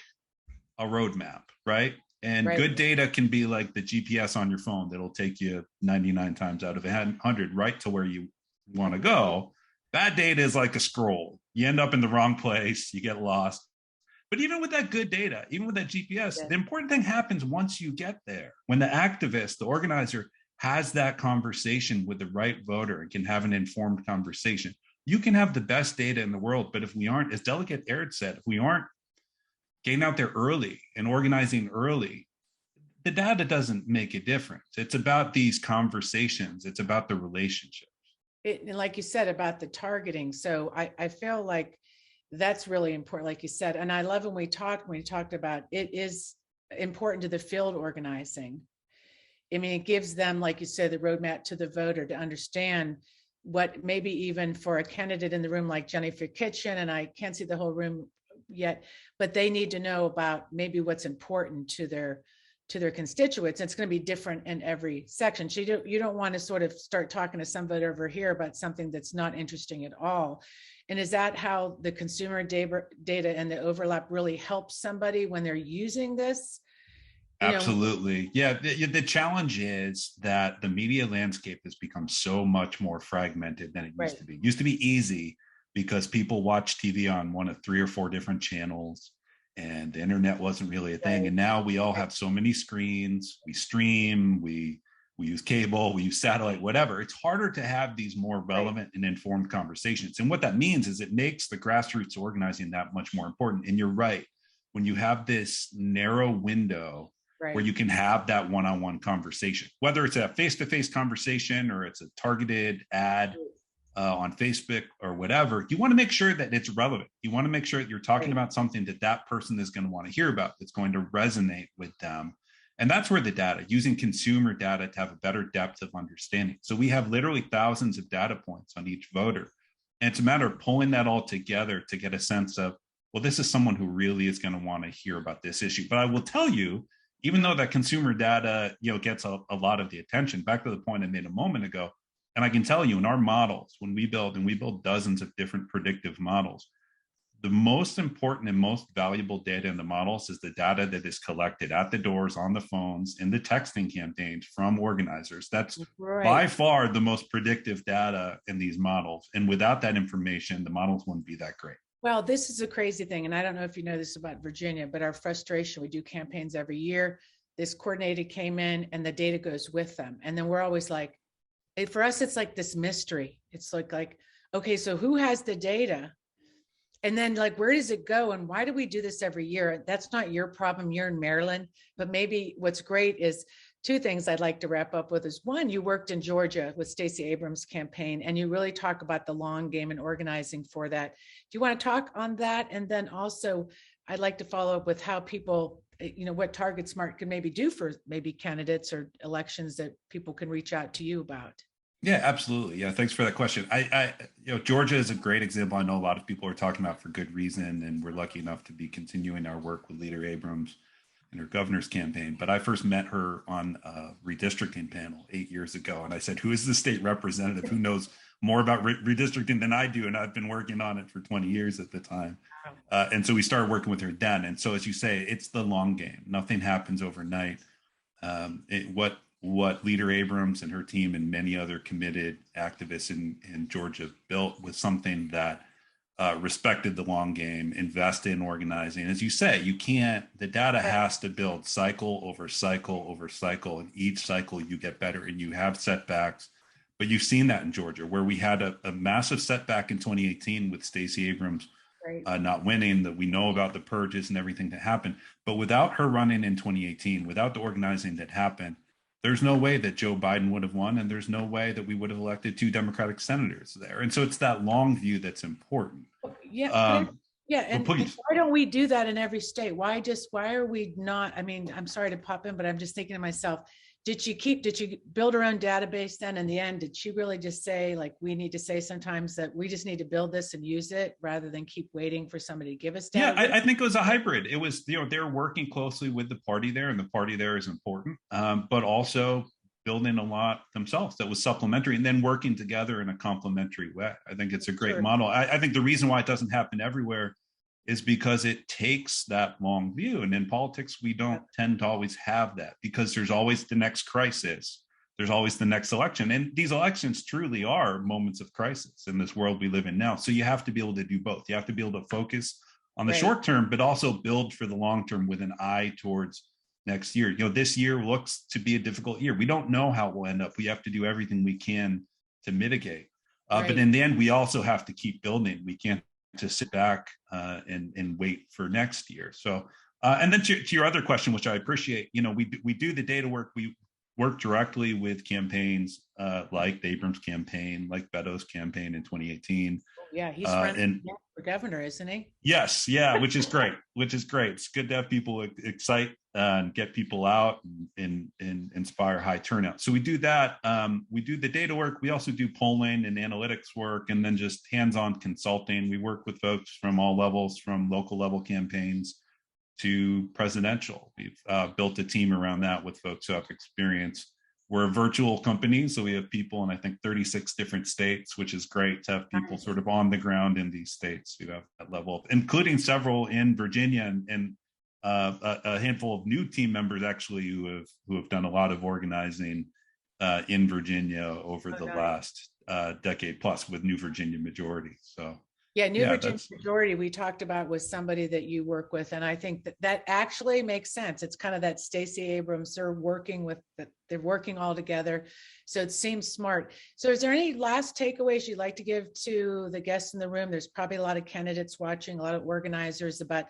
a roadmap, right? And good data can be like the GPS on your phone that'll take you 99 times out of 100 right to where you want to go. Bad data is like a scroll. You end up in the wrong place, you get lost. But even with that good data, even with that GPS, the important thing happens once you get there. When the activist, the organizer, has that conversation with the right voter and can have an informed conversation. You can have the best data in the world, but if we aren't, as Delegate Aird said, if we aren't getting out there early and organizing early, the data doesn't make a difference. It's about these conversations. It's about the relationship. And like you said about the targeting. So I feel like that's really important, like you said. And I love when we talked about it is important to the field organizing. I mean, it gives them, like you said, the roadmap to the voter to understand what maybe even for a candidate in the room like Jennifer Kitchen, and I can't see the whole room yet, but they need to know about maybe what's important to their constituents. It's going to be different in every section. So you don't want to sort of start talking to somebody over here about something that's not interesting at all. And is that how the consumer data and the overlap really helps somebody when they're using this? Absolutely. Yeah. The challenge is that the media landscape has become so much more fragmented than it used to be. It used to be easy because people watch TV on one of 3 or 4 different channels, and the internet wasn't really a thing. And now we all have so many screens. We stream, we use cable, we use satellite, whatever. It's harder to have these more relevant and informed conversations. And what that means is it makes the grassroots organizing that much more important. And you're right. When you have this narrow window where you can have that one-on-one conversation, whether it's a face-to-face conversation or it's a targeted ad on Facebook or whatever, you want to make sure that it's relevant. You want to make sure that you're talking about something that that person is going to want to hear about, that's going to resonate with them. And that's where the data, using consumer data to have a better depth of understanding. So we have literally thousands of data points on each voter. And it's a matter of pulling that all together to get a sense of, well, this is someone who really is going to want to hear about this issue. But I will tell you, even though that consumer data, gets a lot of the attention, back to the point I made a moment ago, and I can tell you in our models, when we build dozens of different predictive models, the most important and most valuable data in the models is the data that is collected at the doors, on the phones, in the texting campaigns from organizers. That's by far the most predictive data in these models. And without that information, the models wouldn't be that great. Well, this is a crazy thing. And I don't know if you know this about Virginia, but our frustration, we do campaigns every year. This coordinator came in and the data goes with them. And then we're always like, for us, it's like this mystery. It's like, okay, so who has the data? And then like, where does it go? And why do we do this every year? That's not your problem. You're in Maryland, but maybe what's great is 2 things I'd like to wrap up with is 1, you worked in Georgia with Stacey Abrams' campaign, and you really talk about the long game and organizing for that. Do you want to talk on that? And then also, I'd like to follow up with how people, what TargetSmart can maybe do for maybe candidates or elections that people can reach out to you about. Yeah, absolutely. Yeah, thanks for that question. Georgia is a great example. I know a lot of people are talking about for good reason, and we're lucky enough to be continuing our work with Leader Abrams in her governor's campaign. But I first met her on a redistricting panel 8 years ago. And I said, who is the state representative who knows more about redistricting than I do? And I've been working on it for 20 years at the time. And so we started working with her then. And so, as you say, it's the long game. Nothing happens overnight. What Leader Abrams and her team and many other committed activists in Georgia built was something that respected the long game, invested in organizing. As you say, the data has to build cycle over cycle over cycle. And each cycle you get better and you have setbacks. But you've seen that in Georgia, where we had a massive setback in 2018 with Stacey Abrams not winning, that we know about the purges and everything that happened. But without her running in 2018, without the organizing that happened, there's no way that Joe Biden would have won, and there's no way that we would have elected 2 Democratic senators there. And so it's that long view that's important. Yeah. And why don't we do that in every state? Why are we not? I mean, I'm sorry to pop in, but I'm just thinking to myself, did she build her own database then in the end? Did she really just say, like, we need to say sometimes that we just need to build this and use it rather than keep waiting for somebody to give us data? Yeah, I think it was a hybrid. It was, they're working closely with the party there, and the party there is important, but also building a lot themselves that was supplementary and then working together in a complementary way. I think it's a great model. I think the reason why it doesn't happen everywhere is because it takes that long view. And in politics, we don't tend to always have that, because there's always the next crisis. There's always the next election. And these elections truly are moments of crisis in this world we live in now. So you have to be able to do both. You have to be able to focus on the short term, but also build for the long term with an eye towards next year. This year looks to be a difficult year. We don't know how it will end up. We have to do everything we can to mitigate. But in the end, we also have to keep building. We can't to sit back and wait for next year. So, and then to your other question, which I appreciate, we do the data work. We work directly with campaigns like the Abrams campaign, like Beto's campaign in 2018. Yeah, he's running for governor, isn't he? Yes, yeah, which is great. It's good to have people excite and get people out and inspire high turnout. So we do that. We do the data work. We also do polling and analytics work, and then just hands-on consulting. We work with folks from all levels, from local level campaigns to presidential. We've built a team around that with folks who have experience. We're a virtual company, so we have people in, I think, 36 different states, which is great to have people sort of on the ground in these states who have that level, including several in Virginia and a handful of new team members actually who have done a lot of organizing in Virginia over the last decade plus with New Virginia Majority. So. Yeah, New Virginia Majority we talked about was somebody that you work with, and I think that actually makes sense. It's kind of that Stacey Abrams, they're working all together, so it seems smart. So is there any last takeaways you'd like to give to the guests in the room? There's probably a lot of candidates watching, a lot of organizers, about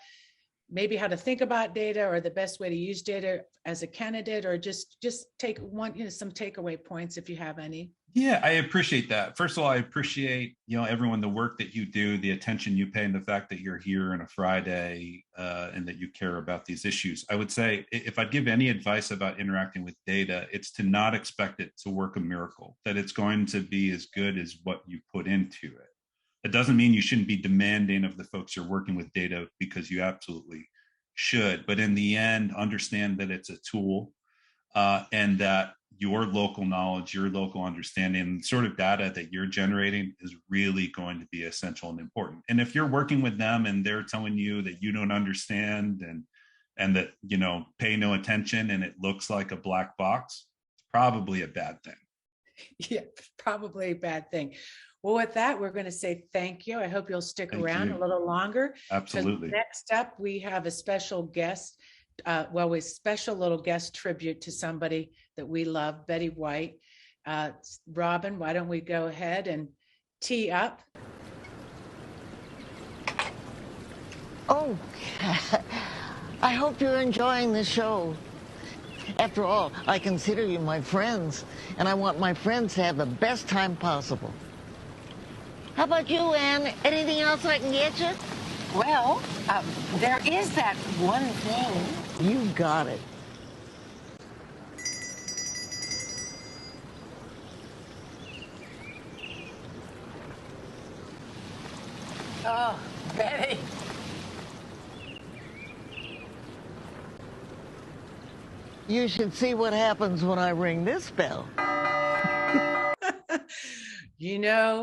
maybe how to think about data or the best way to use data as a candidate, or just take one, some takeaway points if you have any. Yeah, I appreciate that. First of all, I appreciate, everyone, the work that you do, the attention you pay, and the fact that you're here on a Friday and that you care about these issues. I would say if I'd give any advice about interacting with data, it's to not expect it to work a miracle, that it's going to be as good as what you put into it. It doesn't mean you shouldn't be demanding of the folks you're working with data, because you absolutely should. But in the end, understand that it's a tool and that your local knowledge, your local understanding, the sort of data that you're generating is really going to be essential and important. And if you're working with them and they're telling you that you don't understand and that, pay no attention and it looks like a black box, it's probably a bad thing. Yeah, probably a bad thing. Well, with that, we're going to say thank you. I hope you'll stick around a little longer. Absolutely. Next up, we have a special guest. A special little guest tribute to somebody that we love, Betty White. Robin, why don't we go ahead and tee up? Oh, I hope you're enjoying the show. After all, I consider you my friends, and I want my friends to have the best time possible. How about you, Ann? Anything else I can get you? Well, there is that one thing. You got it. Oh, Betty. You should see what happens when I ring this bell.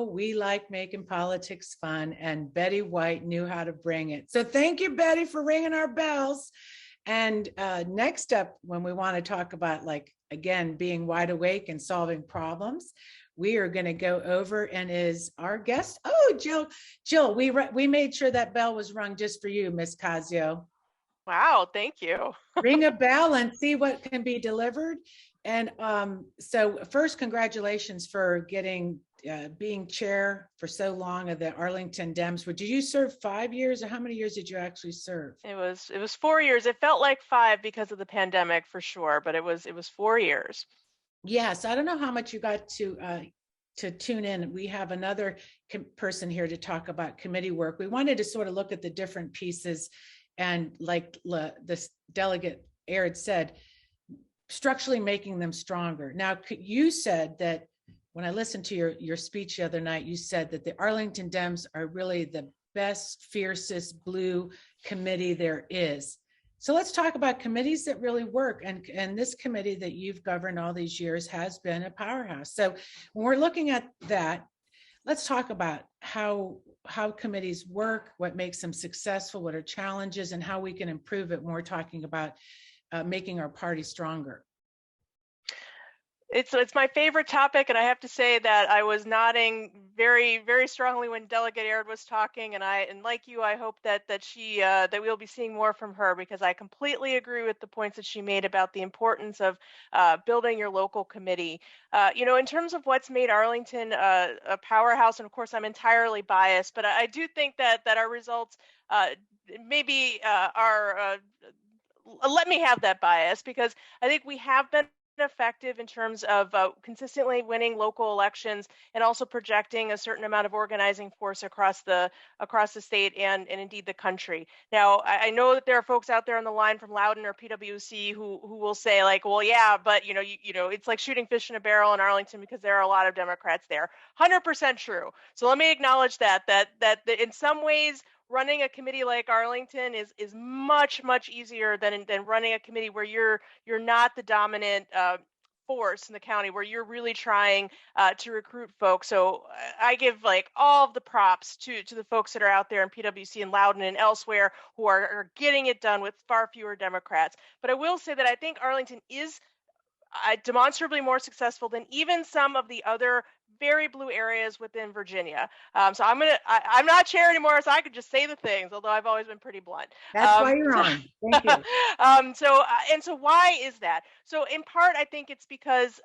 We like making politics fun, and Betty White knew how to bring it. So thank you, Betty, for ringing our bells. And next up, when we want to talk about, again, being wide awake and solving problems, we are going to go over and is our guest. Oh, Jill, we made sure that bell was rung just for you, Miss Casio. Wow, thank you. Ring a bell and see what can be delivered. And so first, congratulations for being chair for so long of the Arlington Dems. Did you serve 5 years, or how many years did you actually serve? It was 4 years. It felt like 5 because of the pandemic for sure, but it was 4 years. Yes, I don't know how much you got to tune in. We have another person here to talk about committee work. We wanted to sort of look at the different pieces, and like this Delegate Aird said, structurally making them stronger. Now, you said that when I listened to your speech the other night, you said that the Arlington Dems are really the best, fiercest blue committee there is. So let's talk about committees that really work. And this committee that you've governed all these years has been a powerhouse. So when we're looking at that, let's talk about how committees work, what makes them successful, what are challenges, and how we can improve it when we're talking about making our party stronger. It's my favorite topic, and I have to say that I was nodding very, very strongly when Delegate Aird was talking, and like you, I hope that we'll be seeing more from her, because I completely agree with the points that she made about the importance of building your local committee. In terms of what's made Arlington a powerhouse, and of course I'm entirely biased, but I do think that our results maybe are. Let me have that bias, because I think we have been effective in terms of consistently winning local elections, and also projecting a certain amount of organizing force across the state and indeed the country. Now, I know that there are folks out there on the line from Loudoun or PwC who will say, like, well, yeah, but it's like shooting fish in a barrel in Arlington because there are a lot of Democrats there. 100% true. So let me acknowledge that in some ways, running a committee like Arlington is much easier than running a committee where you're not the dominant force in the county, where you're really trying to recruit folks. So I give like all of the props to the folks that are out there in PwC and Loudoun and elsewhere who are getting it done with far fewer Democrats. But I will say that I think Arlington is demonstrably more successful than even some of the other very blue areas within Virginia. So I'm not chair anymore, so I could just say the things, although I've always been pretty blunt. That's why you're on. Thank you. So why is that? So in part, I think it's because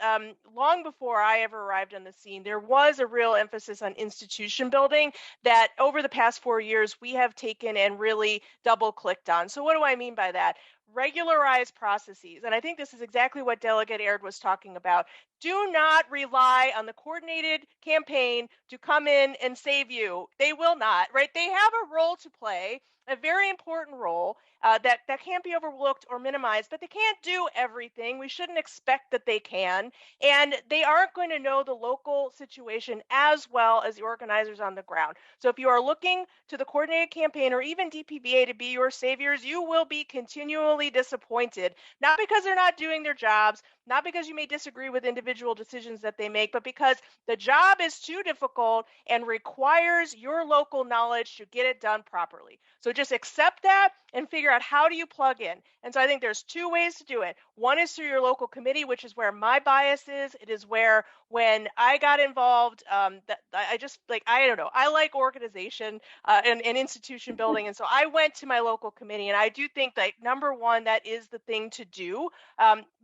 long before I ever arrived on the scene, there was a real emphasis on institution building that over the past 4 years we have taken and really double clicked on. So what do I mean by that? Regularized processes. And I think this is exactly what Delegate Aird was talking about. Do not rely on the coordinated campaign to come in and save you. They will not, right? They have a role to play, a very important role that can't be overlooked or minimized, but they can't do everything. We shouldn't expect that they can. And they aren't going to know the local situation as well as the organizers on the ground. So if you are looking to the coordinated campaign or even DPBA to be your saviors, you will be continually disappointed, not because they're not doing their jobs, not because you may disagree with individual decisions that they make, but because the job is too difficult and requires your local knowledge to get it done properly. So just accept that and figure out, how do you plug in? And so I think there's two ways to do it. One is through your local committee, which is where my bias is. It is where, when I got involved, I just I don't know, I like organization and institution building. And so I went to my local committee, and I do think that number one, that is the thing to do,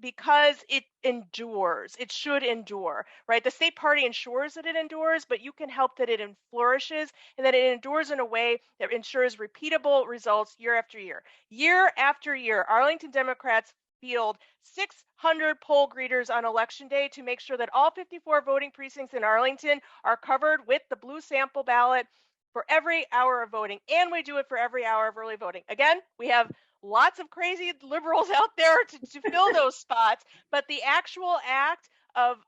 because it endures. It should endure, right? The state party ensures that it endures, but you can help that it flourishes and that it endures in a way that ensures repeatable results year after year. Year after year, Arlington Democrats field 600 poll greeters on election day to make sure that all 54 voting precincts in Arlington are covered with the blue sample ballot for every hour of voting, and we do it for every hour of early voting. Again, we have lots of crazy liberals out there to fill those spots, but the actual act of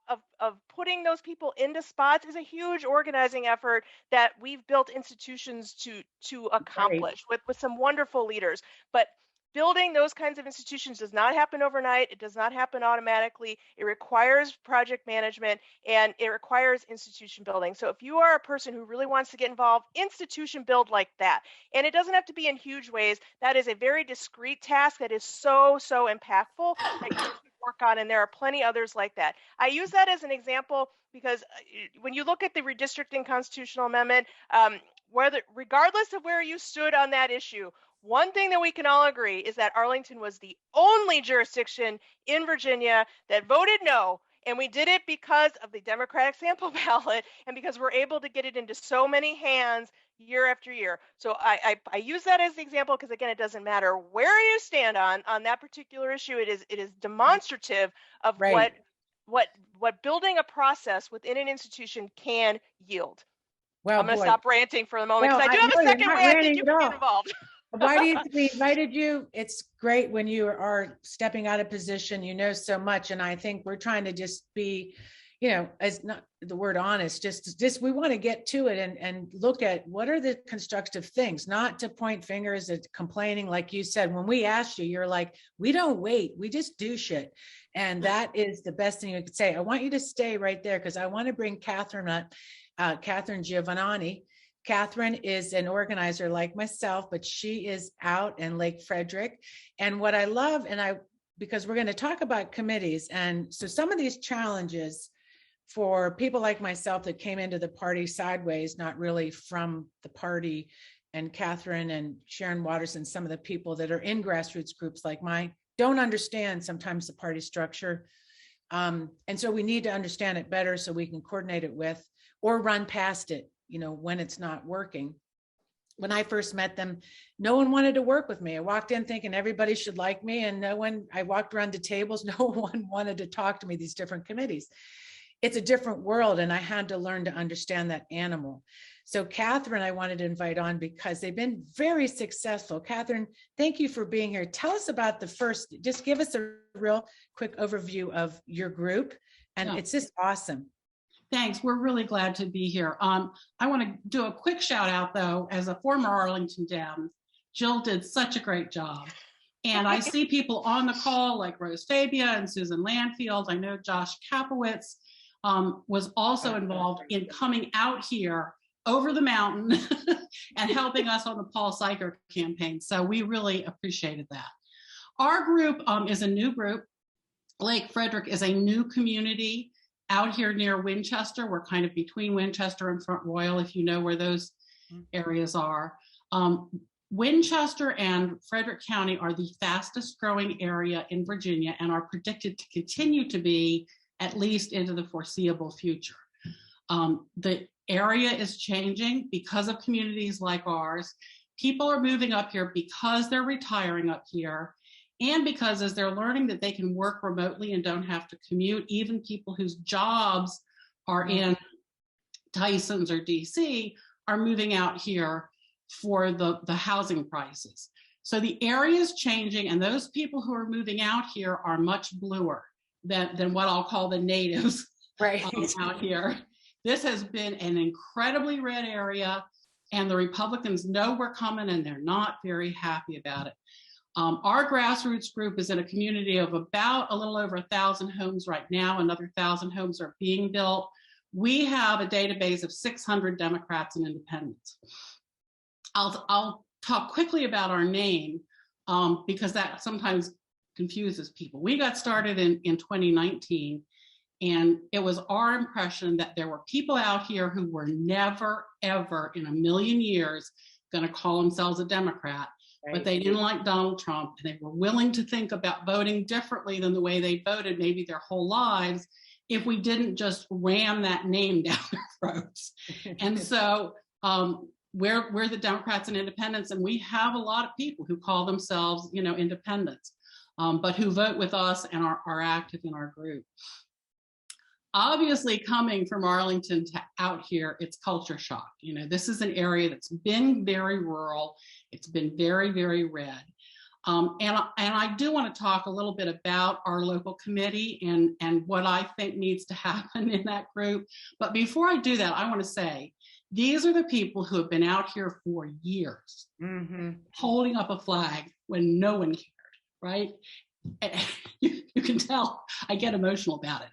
putting those people into spots is a huge organizing effort that we've built institutions to accomplish with some wonderful leaders. But building those kinds of institutions does not happen overnight. It does not happen automatically. It requires project management, and it requires institution building. So if you are a person who really wants to get involved, institution build like that. And it doesn't have to be in huge ways. That is a very discrete task that is so impactful that you should work on, and there are plenty others like that. I use that as an example because when you look at the redistricting constitutional amendment, regardless of where you stood on that issue, one thing that we can all agree is that Arlington was the only jurisdiction in Virginia that voted no, and we did it because of the Democratic sample ballot and because we're able to get it into so many hands year after year. So I use that as the example because, again, it doesn't matter where you stand on that particular issue. It is demonstrative of what building a process within an institution can yield. Well, I'm going to stop ranting for the moment because I do have a second way I think you can get involved. Why do you think we invited you? It's great when you are stepping out of position, you know so much. And I think we're trying to just be, as not the word honest, just we want to get to it and look at what are the constructive things, not to point fingers at complaining. Like you said, when we asked you, you're like, we don't wait, we just do shit. And that is the best thing you could say. I want you to stay right there because I want to bring Catherine up, Catherine Giovanni. Catherine is an organizer like myself, but she is out in Lake Frederick. And what I love, and because we're going to talk about committees. And so some of these challenges for people like myself that came into the party sideways, not really from the party, and Catherine and Sharon Waters and some of the people that are in grassroots groups like mine don't understand sometimes the party structure. And so we need to understand it better so we can coordinate it with or run past it, when it's not working. When I first met them, no one wanted to work with me. I walked in thinking everybody should like me, and I walked around to tables, no one wanted to talk to me, these different committees. It's a different world, and I had to learn to understand that animal. So Catherine, I wanted to invite on because they've been very successful. Catherine, thank you for being here. Tell us about just give us a real quick overview of your group. And It's just awesome. Thanks. We're really glad to be here. I want to do a quick shout out though, as a former Arlington Dem, Jill did such a great job. And I see people on the call like Rose Fabia and Susan Landfield. I know Josh Kapowitz was also involved in coming out here over the mountain and helping us on the Paul Siker campaign. So we really appreciated that. Our group is a new group. Lake Frederick is a new community out here near Winchester. We're kind of between Winchester and Front Royal, if you know where those areas are. Winchester and Frederick County are the fastest growing area in Virginia and are predicted to continue to be at least into the foreseeable future. The area is changing because of communities like ours. People are moving up here because they're retiring up here, and because as they're learning that they can work remotely and don't have to commute, even people whose jobs are in Tysons or DC are moving out here for the housing prices. So the area is changing, and those people who are moving out here are much bluer than what I'll call the natives out here. This has been an incredibly red area, and the Republicans know we're coming, and they're not very happy about it. Our grassroots group is in a community of about a little over 1,000 homes right now. Another 1,000 homes are being built. We have a database of 600 Democrats and independents. I'll talk quickly about our name because that sometimes confuses people. We got started in 2019. And it was our impression that there were people out here who were never, ever in a million years going to call themselves a Democrat, but they didn't like Donald Trump, and they were willing to think about voting differently than the way they voted maybe their whole lives if we didn't just ram that name down their throats. And so we're the Democrats and independents, and we have a lot of people who call themselves, independents, but who vote with us and are active in our group. Obviously, coming from Arlington to out here, it's culture shock. This is an area that's been very rural. It's been very, very red. And I do want to talk a little bit about our local committee and what I think needs to happen in that group. But before I do that, I want to say, these are the people who have been out here for years, holding up a flag when no one cared, right? You can tell I get emotional about it.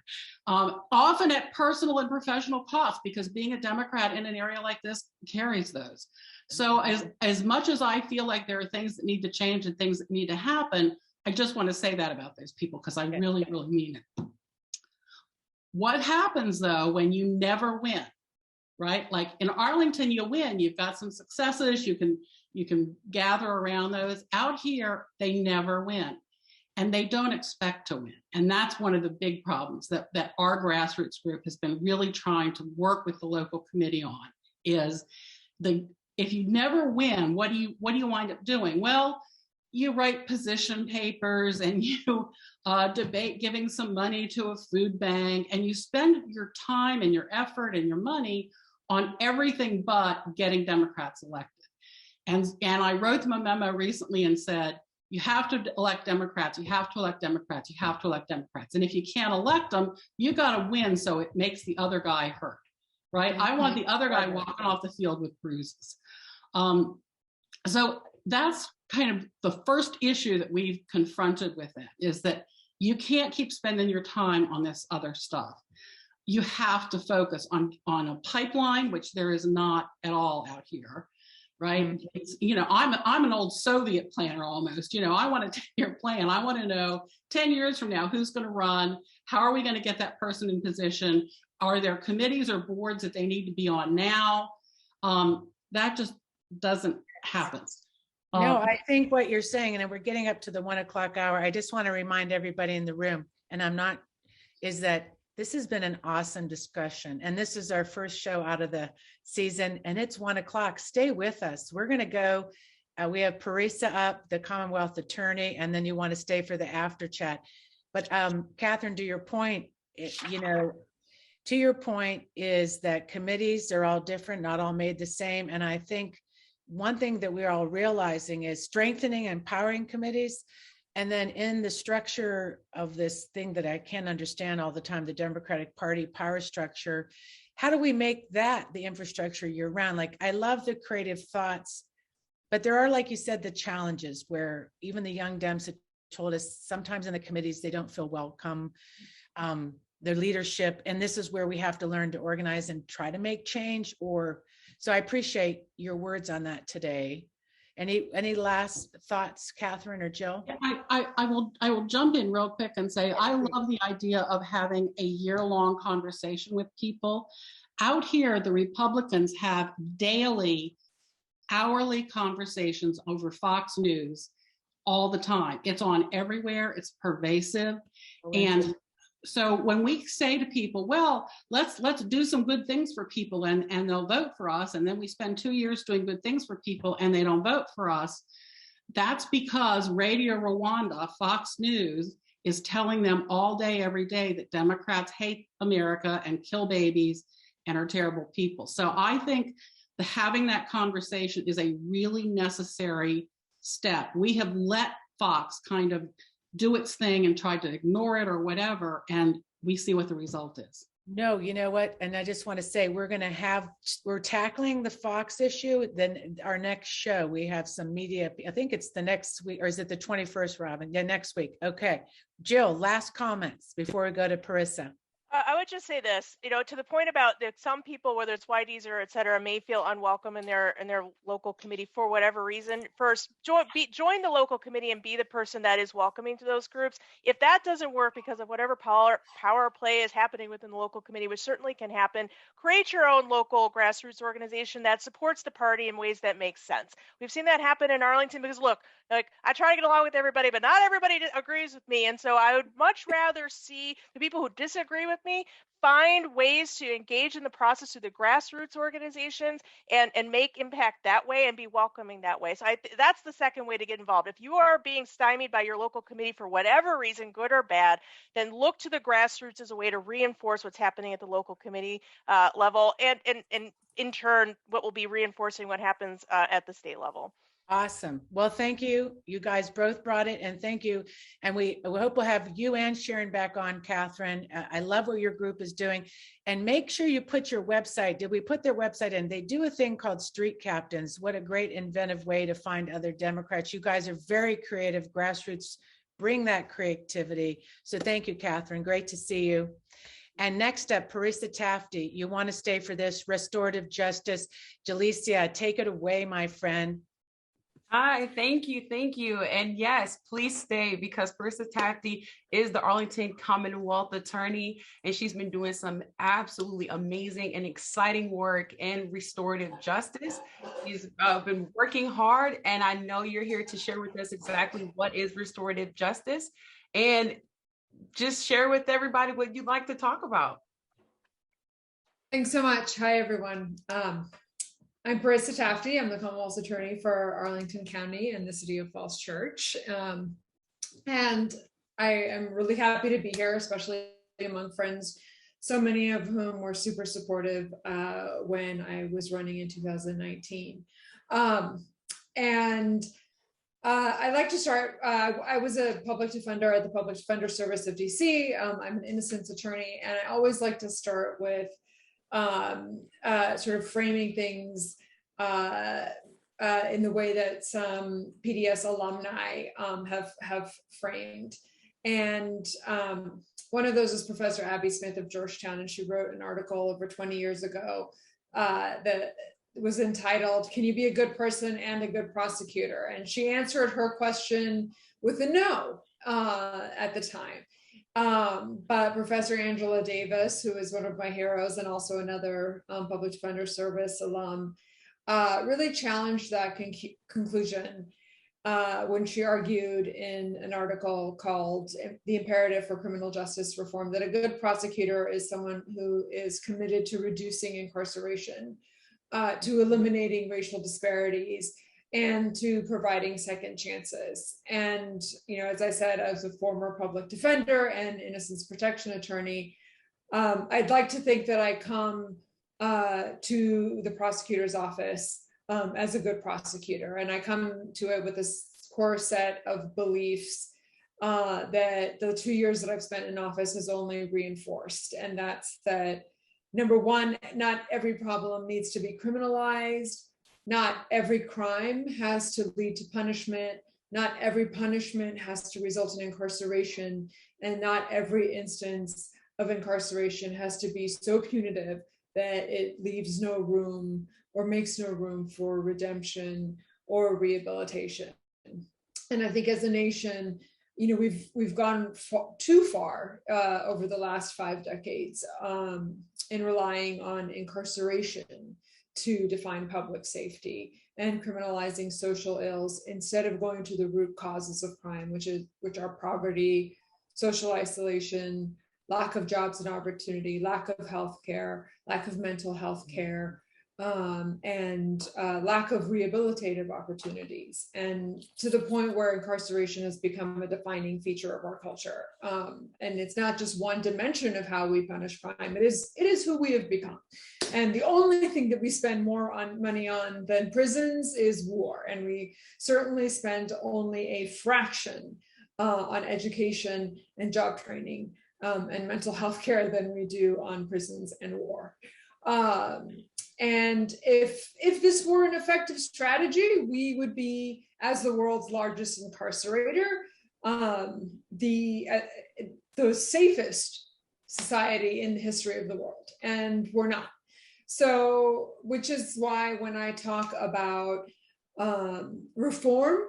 Often at personal and professional cost, because being a Democrat in an area like this carries those. So as much as I feel like there are things that need to change and things that need to happen, I just want to say that about those people because I really, really mean it. What happens though when you never win, right? Like in Arlington, you win, you've got some successes, you can gather around those. Out here, they never win. And they don't expect to win. And that's one of the big problems that our grassroots group has been really trying to work with the local committee on is if you never win, what do you wind up doing? Well, you write position papers and you debate giving some money to a food bank, and you spend your time and your effort and your money on everything but getting Democrats elected. And I wrote them a memo recently and said, you have to elect Democrats, you have to elect Democrats, you have to elect Democrats. And if you can't elect them, you got to win so it makes the other guy hurt, right? I want the other guy walking off the field with bruises. So that's kind of the first issue that we've confronted with it, is that you can't keep spending your time on this other stuff. You have to focus on a pipeline, which there is not at all out here. right? It's, you know, I'm an old Soviet planner almost. You know, I want a 10-year plan. I want to know 10 years from now who's going to run, how are we going to get that person in position? Are there committees or boards that they need to be on now? That just doesn't happen. No, I think what you're saying, and we're getting up to the 1 o'clock hour. I just want to remind everybody in the room, and is that this has been an awesome discussion. And this is our first show out of the season, and it's 1 o'clock. Stay with us. We're going to go. We have Parisa up, the Commonwealth Attorney, and then you want to stay for the after chat. But Catherine, to your point, to your point is that committees are all different, not all made the same. And I think one thing that we're all realizing is strengthening and empowering committees. And then in the structure of this thing that I can't understand all the time, the Democratic Party power structure, how do we make that the infrastructure year round? Like, I love the creative thoughts, but there are, like you said, the challenges where even the young Dems have told us sometimes in the committees, they don't feel welcome, their leadership. And this is where we have to learn to organize and try to make change. So I appreciate your words on that today. Any last thoughts, Catherine or Jill? I will jump in real quick and say, I love the idea of having a year-long conversation with people. Out here, the Republicans have daily, hourly conversations over Fox News all the time. It's on everywhere, it's pervasive. And so when we say to people, well, let's do some good things for people and they'll vote for us, and then we spend 2 years doing good things for people and they don't vote for us, that's because Radio Rwanda, Fox News, is telling them all day, every day that Democrats hate America and kill babies and are terrible people. So I think having that conversation is a really necessary step. We have let Fox kind of do its thing and tried to ignore it or whatever, and we see what the result is. No, you know what? And I just want to say, we're tackling the Fox issue. Then our next show, we have some media. I think it's the next week, or is it the 21st, Robin? Yeah, next week. Okay. Jill, last comments before we go to Parisa. I would just say this, to the point about that some people, whether it's YDs or et cetera, may feel unwelcome in their local committee for whatever reason. First, join the local committee and be the person that is welcoming to those groups. If that doesn't work because of whatever power play is happening within the local committee, which certainly can happen, create your own local grassroots organization that supports the party in ways that make sense. We've seen that happen in Arlington because, look, like, I try to get along with everybody, but not everybody agrees with me. And so I would much rather see the people who disagree with me find ways to engage in the process through the grassroots organizations and make impact that way and be welcoming that way. So that's the second way to get involved. If you are being stymied by your local committee for whatever reason, good or bad, then look to the grassroots as a way to reinforce what's happening at the local committee level, and in turn, what will be reinforcing what happens at the state level. Awesome. Well, thank you. You guys both brought it, and thank you. And we hope we'll have you and Sharon back on, Catherine. I love what your group is doing. And make sure you put your website. Did we put their website in? They do a thing called Street Captains. What a great inventive way to find other Democrats. You guys are very creative. Grassroots, bring that creativity. So thank you, Catherine. Great to see you. And next up, Parisa Tafti. You want to stay for this restorative justice. Jalicia, take it away, my friend. Hi, thank you. And yes, please stay, because Parisa Tafti is the Arlington Commonwealth Attorney, and she's been doing some absolutely amazing and exciting work in restorative justice. She's been working hard, and I know you're here to share with us exactly what is restorative justice, and just share with everybody what you'd like to talk about. Thanks so much. Hi, everyone. I'm Parisa Tafti. I'm the Commonwealth's attorney for Arlington County and the City of Falls Church. And I am really happy to be here, especially among friends, so many of whom were super supportive when I was running in 2019. I'd like to start, I was a public defender at the Public Defender Service of DC. I'm an innocence attorney, and I always like to start with sort of framing things in the way that some PDS alumni have framed. And one of those is Professor Abby Smith of Georgetown, and she wrote an article over 20 years ago that was entitled, "Can you be a good person and a good prosecutor?" And she answered her question with a no at the time. But Professor Angela Davis, who is one of my heroes and also another Public Defender Service alum, really challenged that conclusion when she argued in an article called "The Imperative for Criminal Justice Reform" that a good prosecutor is someone who is committed to reducing incarceration, to eliminating racial disparities, and to providing second chances. And, as I said, as a former public defender and innocence protection attorney, I'd like to think that I come to the prosecutor's office as a good prosecutor. And I come to it with this core set of beliefs that the 2 years that I've spent in office has only reinforced. And that's that, number one, not every problem needs to be criminalized. Not every crime has to lead to punishment. Not every punishment has to result in incarceration. And not every instance of incarceration has to be so punitive that it leaves no room or makes no room for redemption or rehabilitation. And I think as a nation, we've gone too far over the last 5 decades in relying on incarceration to define public safety and criminalizing social ills instead of going to the root causes of crime, which are poverty, social isolation, lack of jobs and opportunity, lack of health care, lack of mental health care, and lack of rehabilitative opportunities, and to the point where incarceration has become a defining feature of our culture. And it's not just one dimension of how we punish crime, it is who we have become. And the only thing that we spend more money on than prisons is war. And we certainly spend only a fraction on education and job training and mental health care than we do on prisons and war. And if this were an effective strategy, we would be, as the world's largest incarcerator, the safest society in the history of the world, and we're not. So, which is why when I talk about reform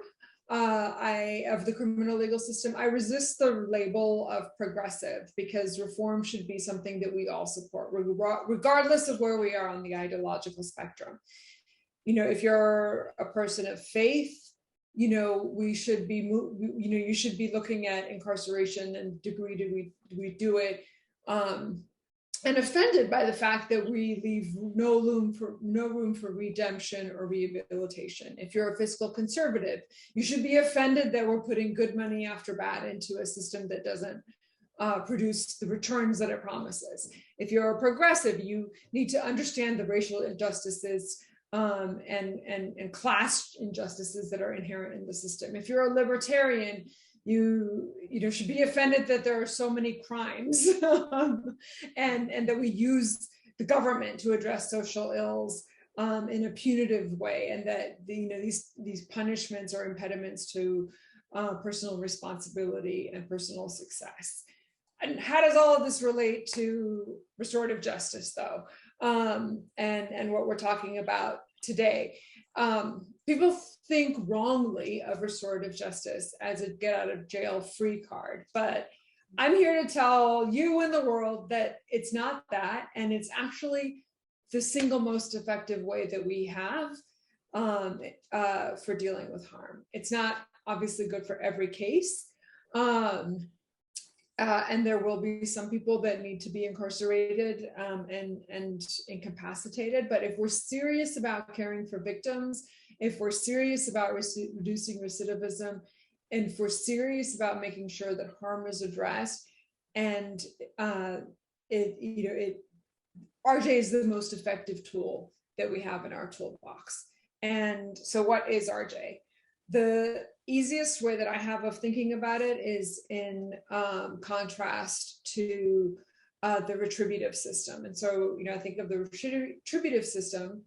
of the criminal legal system, I resist the label of progressive, because reform should be something that we all support, regardless of where we are on the ideological spectrum. If you're a person of faith, we should be, you should be looking at incarceration and degree do we do it, and offended by the fact that we leave no room for redemption or rehabilitation. If you're a fiscal conservative, you should be offended that we're putting good money after bad into a system that doesn't produce the returns that it promises. If you're a progressive, you need to understand the racial injustices and class injustices that are inherent in the system. If you're a libertarian, you should be offended that there are so many crimes and that we use the government to address social ills in a punitive way, and that these punishments are impediments to personal responsibility and personal success. And how does all of this relate to restorative justice, though, and what we're talking about today? People think wrongly of restorative justice as a get out of jail free card, but I'm here to tell you and the world that it's not that, and it's actually the single most effective way that we have for dealing with harm. It's not obviously good for every case, and there will be some people that need to be incarcerated and incapacitated. But if we're serious about caring for victims, if we're serious about reducing recidivism, and if we're serious about making sure that harm is addressed, and RJ is the most effective tool that we have in our toolbox. And so what is RJ? The easiest way that I have of thinking about it is in contrast to the retributive system. And so, I think of the retributive system,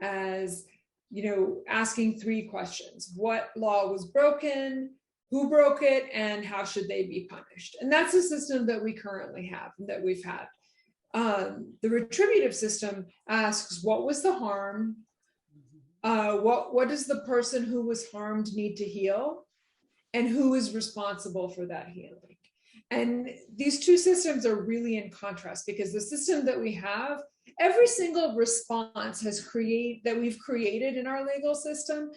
as, asking 3 questions. What law was broken? Who broke it? And how should they be punished? And that's a system that we currently have, and that we've had The retributive system asks, what was the harm? What does the person who was harmed need to heal? And who is responsible for that healing? And these two systems are really in contrast, because the system that we have, every single response that we've created in our legal system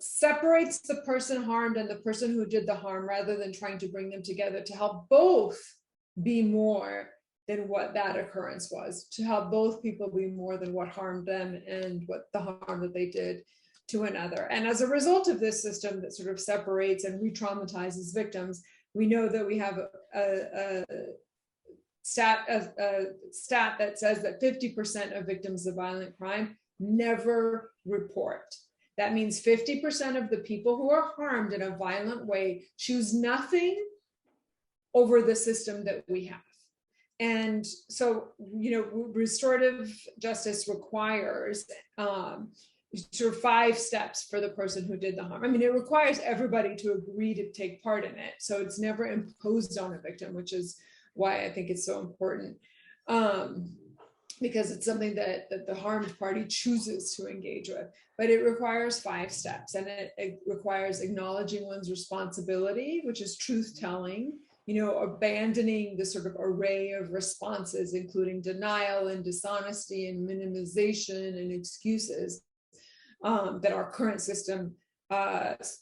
separates the person harmed and the person who did the harm, rather than trying to bring them together to help both be more than what that occurrence was, to help both people be more than what harmed them and what the harm that they did to another. And as a result of this system that sort of separates and re-traumatizes victims, we know that we have a stat that says that 50% of victims of violent crime never report. That means 50% of the people who are harmed in a violent way choose nothing over the system that we have. And so, restorative justice requires sort of 5 steps for the person who did the harm. I mean, it requires everybody to agree to take part in it. So it's never imposed on a victim, which is why I think it's so important, because it's something that the harmed party chooses to engage with. But it requires 5 steps, and it requires acknowledging one's responsibility, which is truth-telling, abandoning the sort of array of responses, including denial and dishonesty and minimization and excuses that our current system,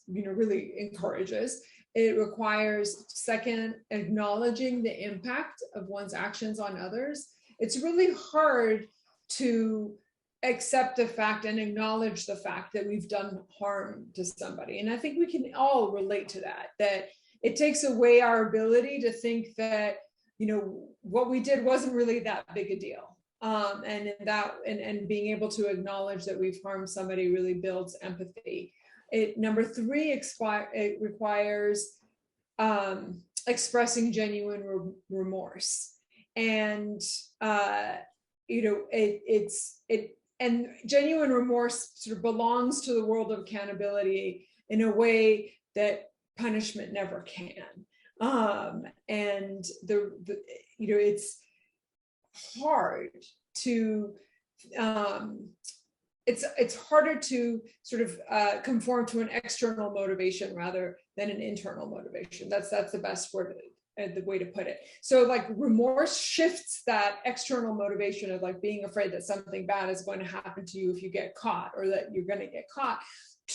really encourages. It requires, second, acknowledging the impact of one's actions on others. It's really hard to accept the fact and acknowledge the fact that we've done harm to somebody. And I think we can all relate to that it takes away our ability to think that, what we did wasn't really that big a deal. And being able to acknowledge that we've harmed somebody really builds empathy. Number 3, it requires expressing genuine remorse. And, and genuine remorse sort of belongs to the world of accountability in a way that punishment never can. And it's hard to, it's harder to sort of conform to an external motivation rather than an internal motivation. That's the best word, the way to put it. So like remorse shifts that external motivation of like being afraid that something bad is going to happen to you if you get caught, or that you're going to get caught,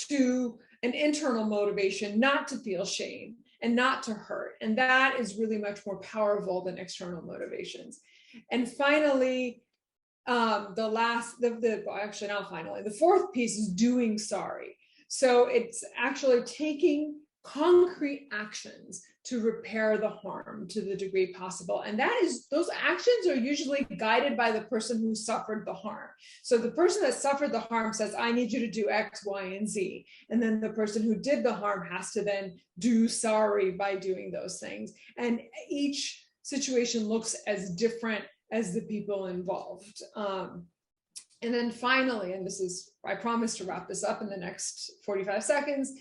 to an internal motivation not to feel shame and not to hurt. And that is really much more powerful than external motivations. And finally, the fourth piece is doing sorry. So it's actually taking concrete actions to repair the harm to the degree possible. And those actions are usually guided by the person who suffered the harm. So the person that suffered the harm says, I need you to do X, Y, and Z. And then the person who did the harm has to then do sorry by doing those things. And each situation looks as different as the people involved. And then finally, and I promise to wrap this up in the next 45 seconds,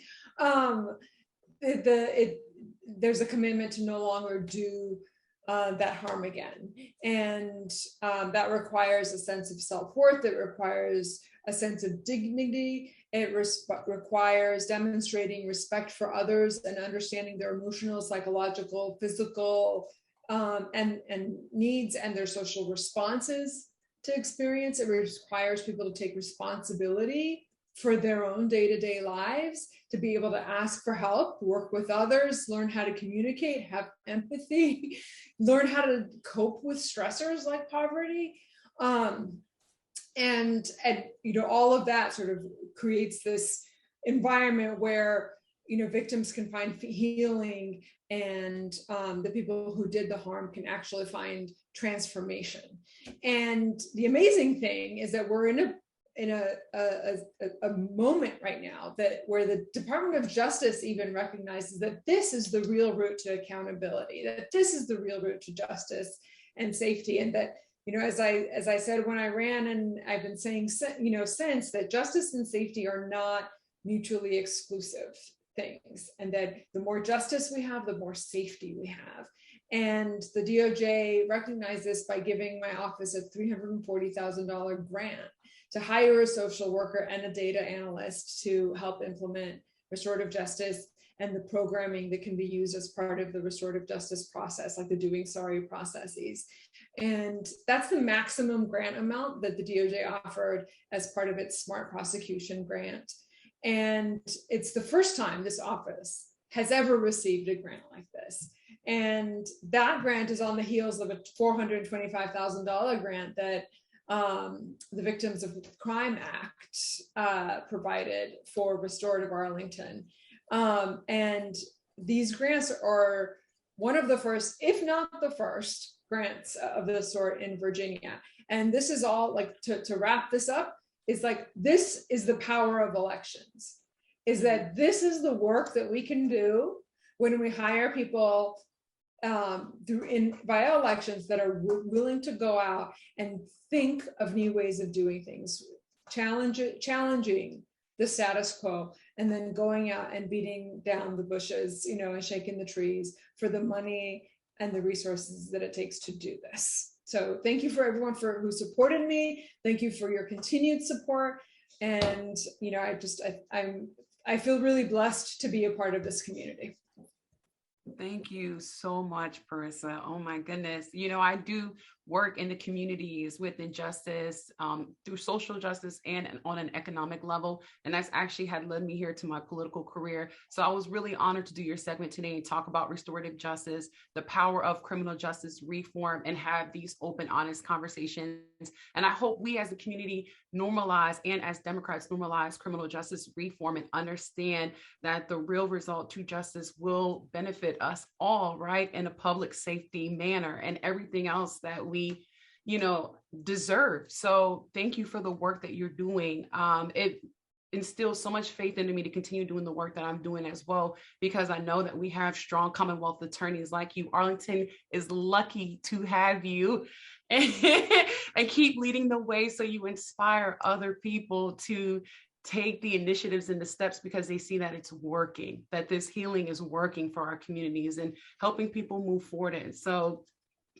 there's a commitment to no longer do that harm again. And that requires a sense of self-worth. It requires a sense of dignity. It requires demonstrating respect for others and understanding their emotional, psychological, physical, and needs and their social responses to experience. It requires people to take responsibility for their own day-to-day lives, to be able to ask for help, work with others, learn how to communicate, have empathy, learn how to cope with stressors like poverty. And all of that sort of creates this environment where, victims can find healing, and the people who did the harm can actually find transformation. And the amazing thing is that we're in a moment right now where the Department of Justice even recognizes that this is the real route to accountability, that this is the real route to justice and safety. And that, as I said when I ran, and I've been saying, since, that justice and safety are not mutually exclusive things, and that the more justice we have, the more safety we have. And the DOJ recognized this by giving my office a $340,000 grant to hire a social worker and a data analyst to help implement restorative justice and the programming that can be used as part of the restorative justice process, like the doing sorry processes. And that's the maximum grant amount that the DOJ offered as part of its Smart Prosecution grant. And it's the first time this office has ever received a grant like this. And that grant is on the heels of a $425,000 grant that the Victims of Crime Act provided for Restorative Arlington. And these grants are one of the first, if not the first, grants of this sort in Virginia. And this is all like, to wrap this up, is like, this is the power of elections, is that this is the work that we can do when we hire people via elections that are willing to go out and think of new ways of doing things, challenging the status quo, and then going out and beating down the bushes, and shaking the trees for the money and the resources that it takes to do this. So thank you for everyone who supported me. Thank you for your continued support. And, I feel really blessed to be a part of this community. Thank you so much, Parissa. Oh my goodness. I do work in the communities with injustice, through social justice and on an economic level. And that's actually had led me here to my political career. So I was really honored to do your segment today and talk about restorative justice, the power of criminal justice reform, and have these open, honest conversations. And I hope we as a community normalize, and as Democrats normalize, criminal justice reform and understand that the real result to justice will benefit us all, right, in a public safety manner and everything else that we, deserve. So thank you for the work that you're doing. It instills so much faith into me to continue doing the work that I'm doing as well, because I know that we have strong Commonwealth attorneys like you. Arlington is lucky to have you and keep leading the way so you inspire other people to take the initiatives and the steps, because they see that it's working, that this healing is working for our communities and helping people move forward. And so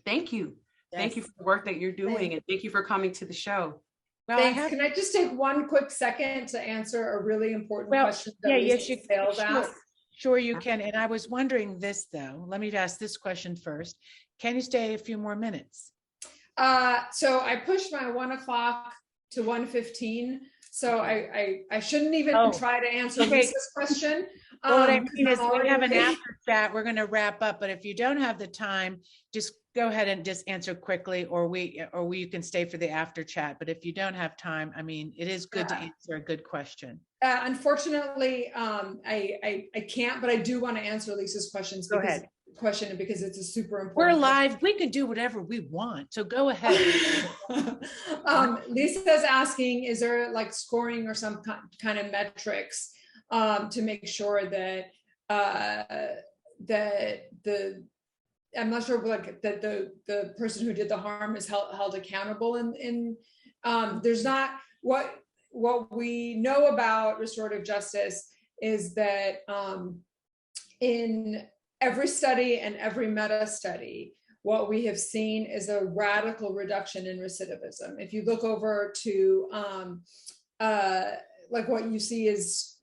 thank you. Yes. Thank you for the work that you're doing. And thank you for coming to the show. Well, thanks. Can I just take one quick second to answer a really important question that you failed to ask? Sure, you can. And I was wondering this, though. Let me ask this question first. Can you stay a few more minutes? So I pushed my 1 o'clock to 1:15. So I shouldn't even try to answer Lisa's question. Well, what I mean is we have an after chat. We're going to wrap up, but if you don't have the time, just go ahead and just answer quickly, or you can stay for the after chat. But if you don't have time, I mean, it is good to answer a good question. Unfortunately, I can't, but I do want to answer Lisa's questions. Go ahead. Because it's a super important. We're live. We can do whatever we want. So go ahead. Lisa's asking, is there like scoring or some kind of metrics to make sure that I'm not sure, like that the person who did the harm is held accountable. And there's not, what we know about restorative justice is that in every study and every meta study, what we have seen is a radical reduction in recidivism. If you look over to like what you see is,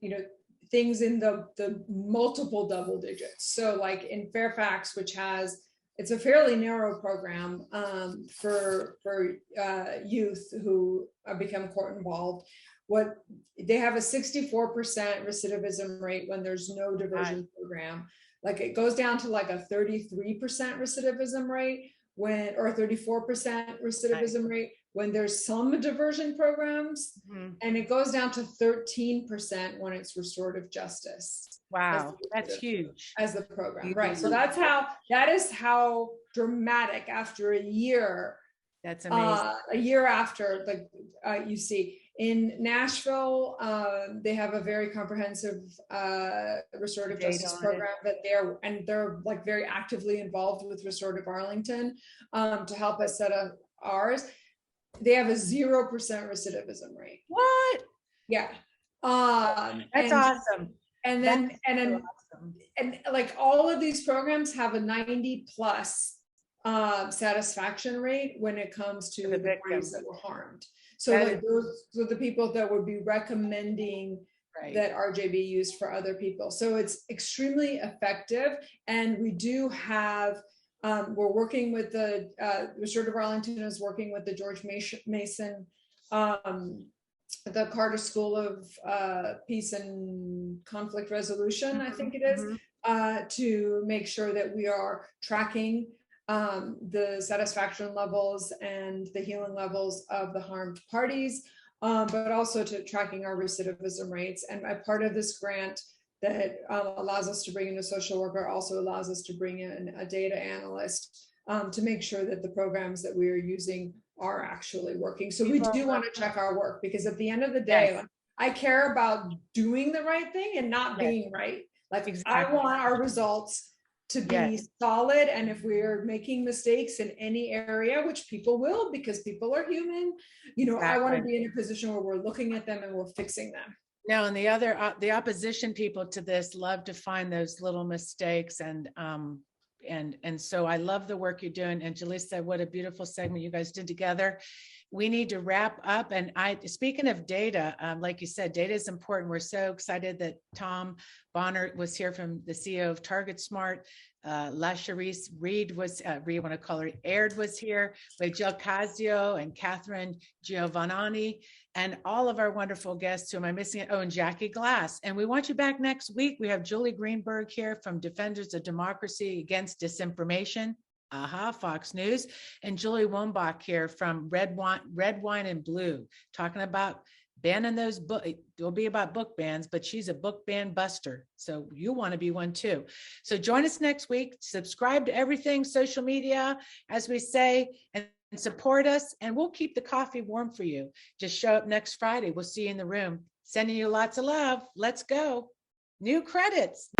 things in the multiple double digits. So like in Fairfax, which it's a fairly narrow program for youth who become court involved. They have a 64% recidivism rate when there's no diversion program. Like it goes down to like a 33% recidivism rate or 34% recidivism rate when there's some diversion programs, and it goes down to 13% when it's restorative justice. Wow, that's huge. As the program, right? So that is how dramatic after a year. That's amazing. A year after, you see. In Nashville, they have a very comprehensive restorative justice program that they're like very actively involved with Restorative Arlington to help us set up ours. They have a 0% recidivism rate. What? Yeah. That's awesome. And then and like all of these programs have a 90 plus satisfaction rate when it comes to the parties that were harmed. So like those are the people that would be recommending that RJ used for other people. So it's extremely effective. And we do have, we're working with the Restorative Arlington is working with the George Mason, the Carter School of Peace and Conflict Resolution, I think it is, to make sure that we are tracking the satisfaction levels and the healing levels of the harmed parties, but also to tracking our recidivism rates. And a part of this grant that allows us to bring in a social worker also allows us to bring in a data analyst to make sure that the programs that we are using are actually working. So we do want to check our work, because at the end of the day, like, I care about doing the right thing and not being right. Like I want our results to be solid. And if we're making mistakes in any area, which people will, because people are human, you know, I want to be in a position where we're looking at them and we're fixing them. No, and the opposition people to this love to find those little mistakes, and so I love the work you're doing. And Jalissa, what a beautiful segment you guys did together. We need to wrap up. And speaking of data, like you said, data is important. We're so excited that Tom Bonier was here, from the CEO of TargetSmart. Lashrecse Aird was here, with Jill Casio and Catherine Giovanni, and all of our wonderful guests. Who am I missing? Oh, and Jackie Glass. And we want you back next week. We have Julie Greenberg here from Defenders of Democracy Against Disinformation, Fox News, and Julie Wombach here from Red Wine and Blue, talking about banning those books. It'll be about book bans, but she's a book ban buster, so you want to be one too. So join us next week. Subscribe to everything social media, as we say, and support us, and we'll keep the coffee warm for you. Just show up next Friday. We'll see you in the room. Sending you lots of love. Let's go. New credits.